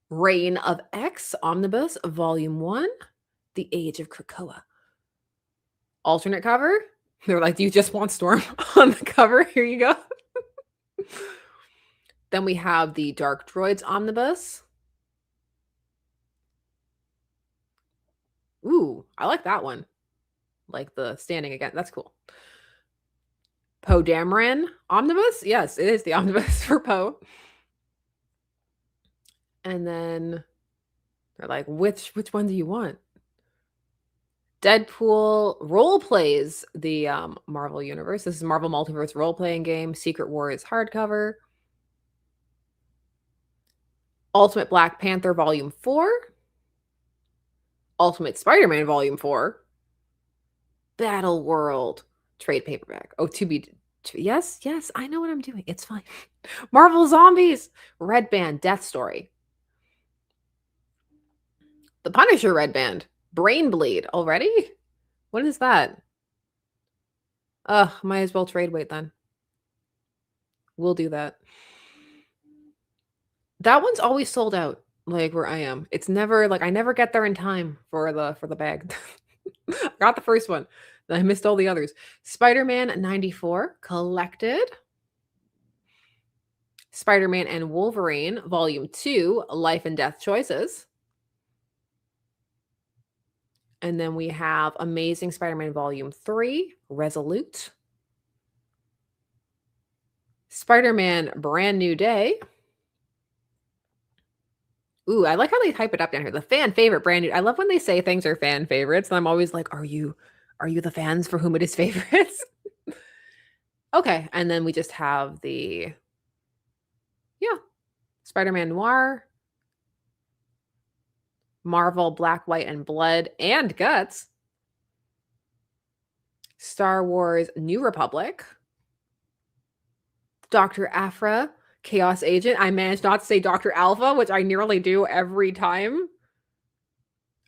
Reign of X Omnibus, Volume 1. The Age of Krakoa. Alternate cover. They're like, do you just want Storm on the cover? Here you go. Then we have the Dark Droids Omnibus. Ooh, I like that one. Like the standing again. That's cool. Poe Dameron Omnibus. Yes, it is the Omnibus for Poe. And then they're like, which one do you want? Deadpool role plays the Marvel Universe. This is Marvel Multiverse role-playing game. Secret Wars hardcover. Ultimate Black Panther Volume 4. Ultimate Spider-Man Volume 4. Battle World trade paperback. Oh, yes, I know what I'm doing. It's fine. Marvel Zombies Red Band Death Story. The Punisher Red Band Brain Bleed already? What is that? Might as well trade weight then. We'll do that. That one's always sold out, like where I am. It's never like I never get there in time for the bag. I got the first one. Then I missed all the others. Spider-Man 94 collected. Spider-Man and Wolverine Volume 2, Life and Death Choices. And then we have Amazing Spider-Man Volume 3, Resolute. Spider-Man Brand New Day. Ooh, I like how they type it up down here. The fan favorite Brand New. I love when they say things are fan favorites. And I'm always like, are you the fans for whom it is favorites? Okay. And then we just have the, Spider-Man Noir. Marvel Black, White, and Blood and Guts. Star Wars New Republic. Dr. Aphra, Chaos Agent. I managed not to say Dr. Alpha, which I nearly do every time.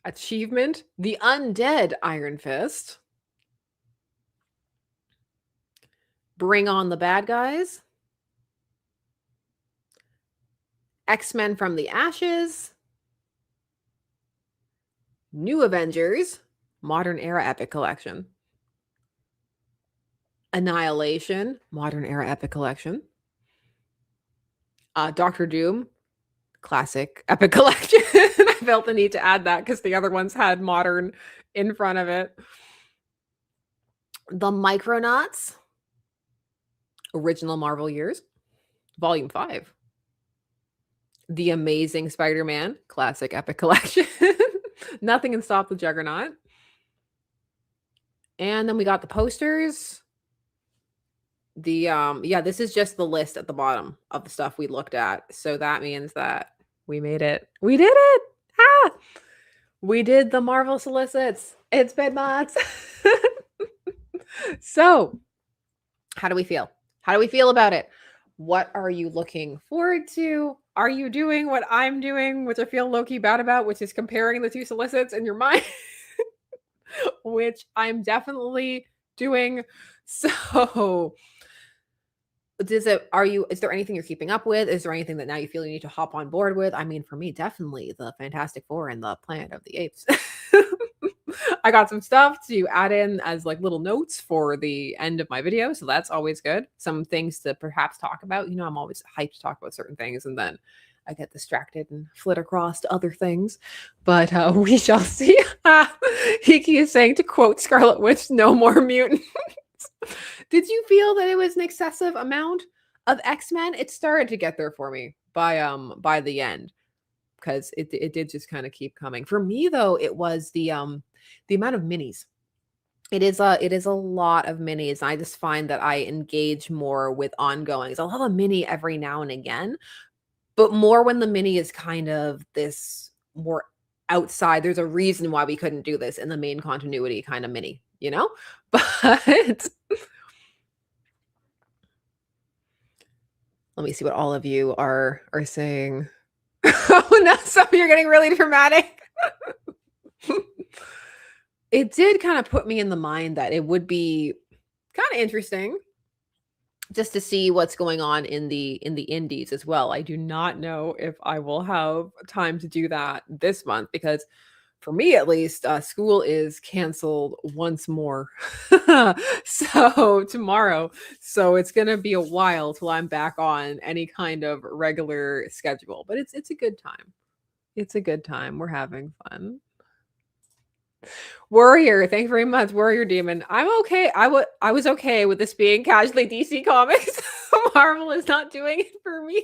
Achievement. The Undead Iron Fist. Bring on the Bad Guys. X-Men from the Ashes. New Avengers. Modern Era Epic Collection. Annihilation. Modern Era Epic Collection. Doctor Doom. Classic Epic Collection. I felt the need to add that because the other ones had modern in front of it. The Micronauts. Original Marvel Years. Volume 5. The Amazing Spider-Man. Classic Epic Collection. Nothing can stop the Juggernaut. And then we got the posters. This is just the list at the bottom of the stuff we looked at. So that means that we made it. We did it. We did the Marvel Solicits. It's been months. So how do we feel? How do we feel about it? What are you looking forward to? Are you doing what I'm doing, which I feel low-key bad about, which is comparing the two solicits in your mind, which I'm definitely doing. So Is there anything you're keeping up with? Is there anything that now you feel you need to hop on board with? I mean, for me, definitely the Fantastic Four and the Planet of the Apes. I got some stuff to add in as like little notes for the end of my video, so that's always good. Some things to perhaps talk about. I'm always hyped to talk about certain things, and then I get distracted and flit across to other things. But we shall see. Hiki is saying, to quote Scarlet Witch, "No more mutants." Did you feel that it was an excessive amount of X-Men? It started to get there for me by the end, because it did just kind of keep coming. For me though, it was the amount of minis. It is a lot of minis. I just find that I engage more with ongoings. I'll have a mini every now and again, but more when the mini is kind of this more outside. There's a reason why we couldn't do this in the main continuity kind of mini, But let me see what all of you are saying. Oh no, some of you are getting really dramatic. It did kind of put me in the mind that it would be kind of interesting just to see what's going on in the indies as well. I do not know if I will have time to do that this month, because for me at least, school is canceled once more. So tomorrow. So it's gonna be a while till I'm back on any kind of regular schedule. But it's a good time. It's a good time. We're having fun. Warrior, thank you very much, Warrior Demon. I'm okay. I was okay with this being casually DC Comics. Marvel is not doing it for me.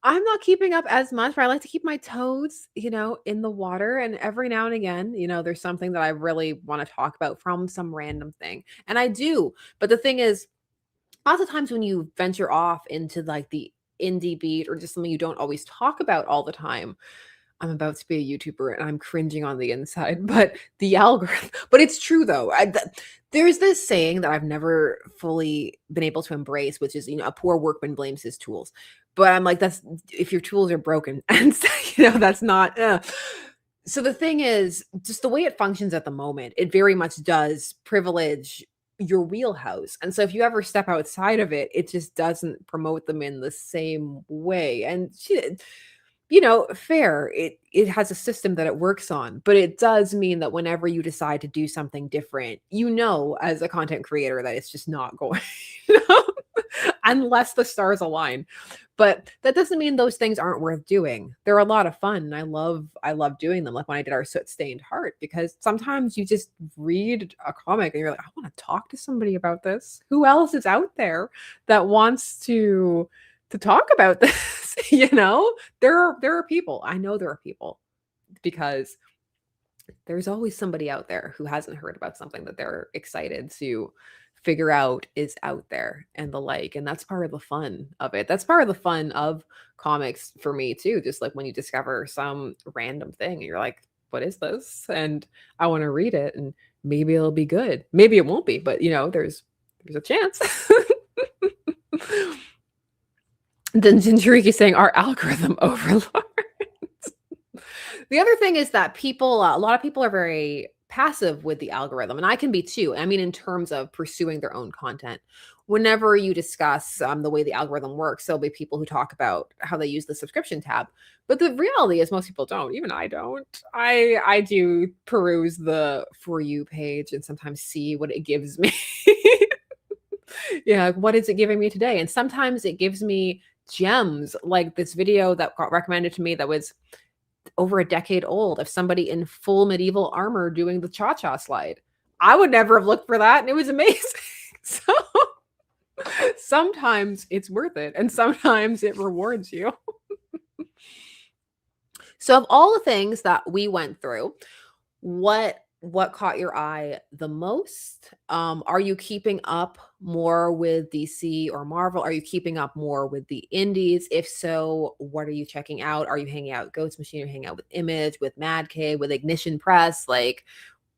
I'm not keeping up as much, but I like to keep my toes, in the water. And every now and again, there's something that I really want to talk about from some random thing. And I do. But the thing is, lots of times when you venture off into like the indie beat or just something you don't always talk about all the time, I'm about to be a YouTuber and I'm cringing on the inside, but the algorithm, but it's true though. There's this saying that I've never fully been able to embrace, which is, a poor workman blames his tools. But I'm like, that's if your tools are broken. And so, that's not. So the thing is, just the way it functions at the moment, it very much does privilege your wheelhouse. And so if you ever step outside of it, it just doesn't promote them in the same way. And fair. It has a system that it works on, but it does mean that whenever you decide to do something different, as a content creator that it's just not going, unless the stars align. But that doesn't mean those things aren't worth doing. They're a lot of fun. I love doing them. Like when I did our Soot Stained Heart, because sometimes you just read a comic and you're like, I want to talk to somebody about this. Who else is out there that wants to talk about this? There are people. I know there are people, because there's always somebody out there who hasn't heard about something that they're excited to figure out is out there and the like. And that's part of the fun of it. That's part of the fun of comics for me too. Just like when you discover some random thing and you're like, what is this? And I want to read it, and maybe it'll be good. Maybe it won't be, but there's a chance. Then Jinjuriki saying our algorithm overlords. The other thing is that a lot of people are very passive with the algorithm, and I can be too. I mean, in terms of pursuing their own content. Whenever you discuss the way the algorithm works, there'll be people who talk about how they use the subscription tab. But the reality is most people don't. Even I don't. I do peruse the For You page and sometimes see what it gives me. Yeah, what is it giving me today? And sometimes it gives me gems, like this video that got recommended to me that was over a decade old, of somebody in full medieval armor doing the cha-cha slide. I would never have looked for that, and it was amazing. So sometimes it's worth it, and sometimes it rewards you. So of all the things that we went through, what caught your eye the most? Are you keeping up more with DC or Marvel? Are you keeping up more with the indies? If so, what are you checking out? Are you hanging out with Ghost Machine? Are you hanging out with Image, with Mad Cave, with Ignition Press, like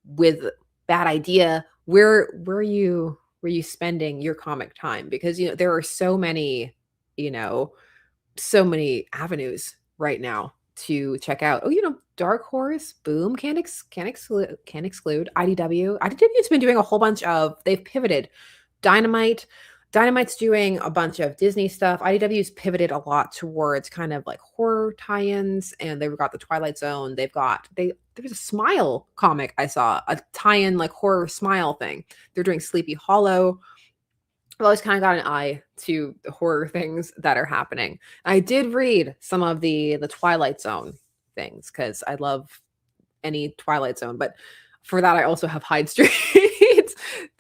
with Bad Idea? Where are you spending your comic time? Because there are so many avenues right now to check out. Oh, Dark Horse, Boom, can't exclude IDW. IDW's been doing a whole bunch of, they've pivoted Dynamite. Dynamite's doing a bunch of Disney stuff. IDW's pivoted a lot towards kind of like horror tie-ins, and they've got the Twilight Zone. There was a Smile comic I saw, a tie-in like horror Smile thing. They're doing Sleepy Hollow. I've always kind of got an eye to the horror things that are happening. I did read some of the Twilight Zone things because I love any Twilight Zone, but for that I also have Hyde Street,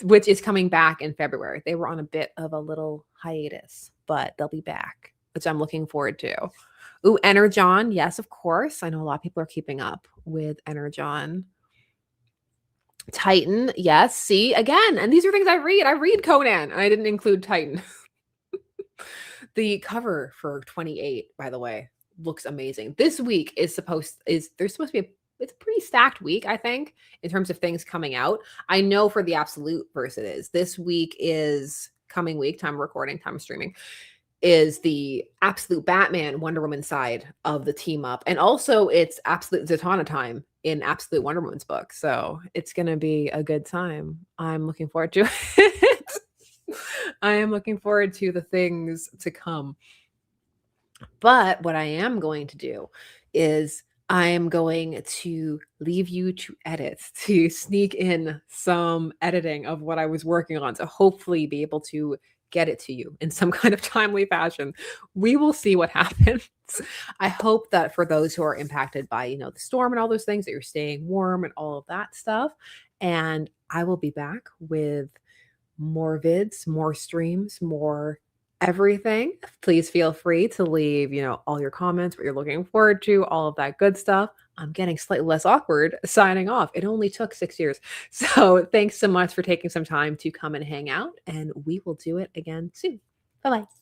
which is coming back in February. They were on a bit of a little hiatus, but they'll be back, which I'm looking forward to. Ooh, Energon. Yes, of course. I know a lot of people are keeping up with Energon. Titan. Yes. See, again, and these are things I read. I read Conan, and I didn't include Titan. The cover for 28, by the way, looks amazing. This week there's supposed to be it's a pretty stacked week, I think, in terms of things coming out. I know for the Absolute verse it is. This week is coming week, time recording, time streaming, is the Absolute Batman Wonder Woman side of the team up. And also it's Absolute Zatanna time in Absolute Wonder Woman's book. So it's going to be a good time. I'm looking forward to it. I am looking forward to the things to come. But what I am going to do is I am going to leave you to edit, to sneak in some editing of what I was working on to hopefully be able to get it to you in some kind of timely fashion. We will see what happens. I hope that for those who are impacted by, the storm and all those things, that you're staying warm and all of that stuff. And I will be back with more vids, more streams, more everything. Please feel free to leave, all your comments, what you're looking forward to, all of that good stuff. I'm getting slightly less awkward signing off. It only took 6 years. So thanks so much for taking some time to come and hang out, and we will do it again soon. Bye-bye.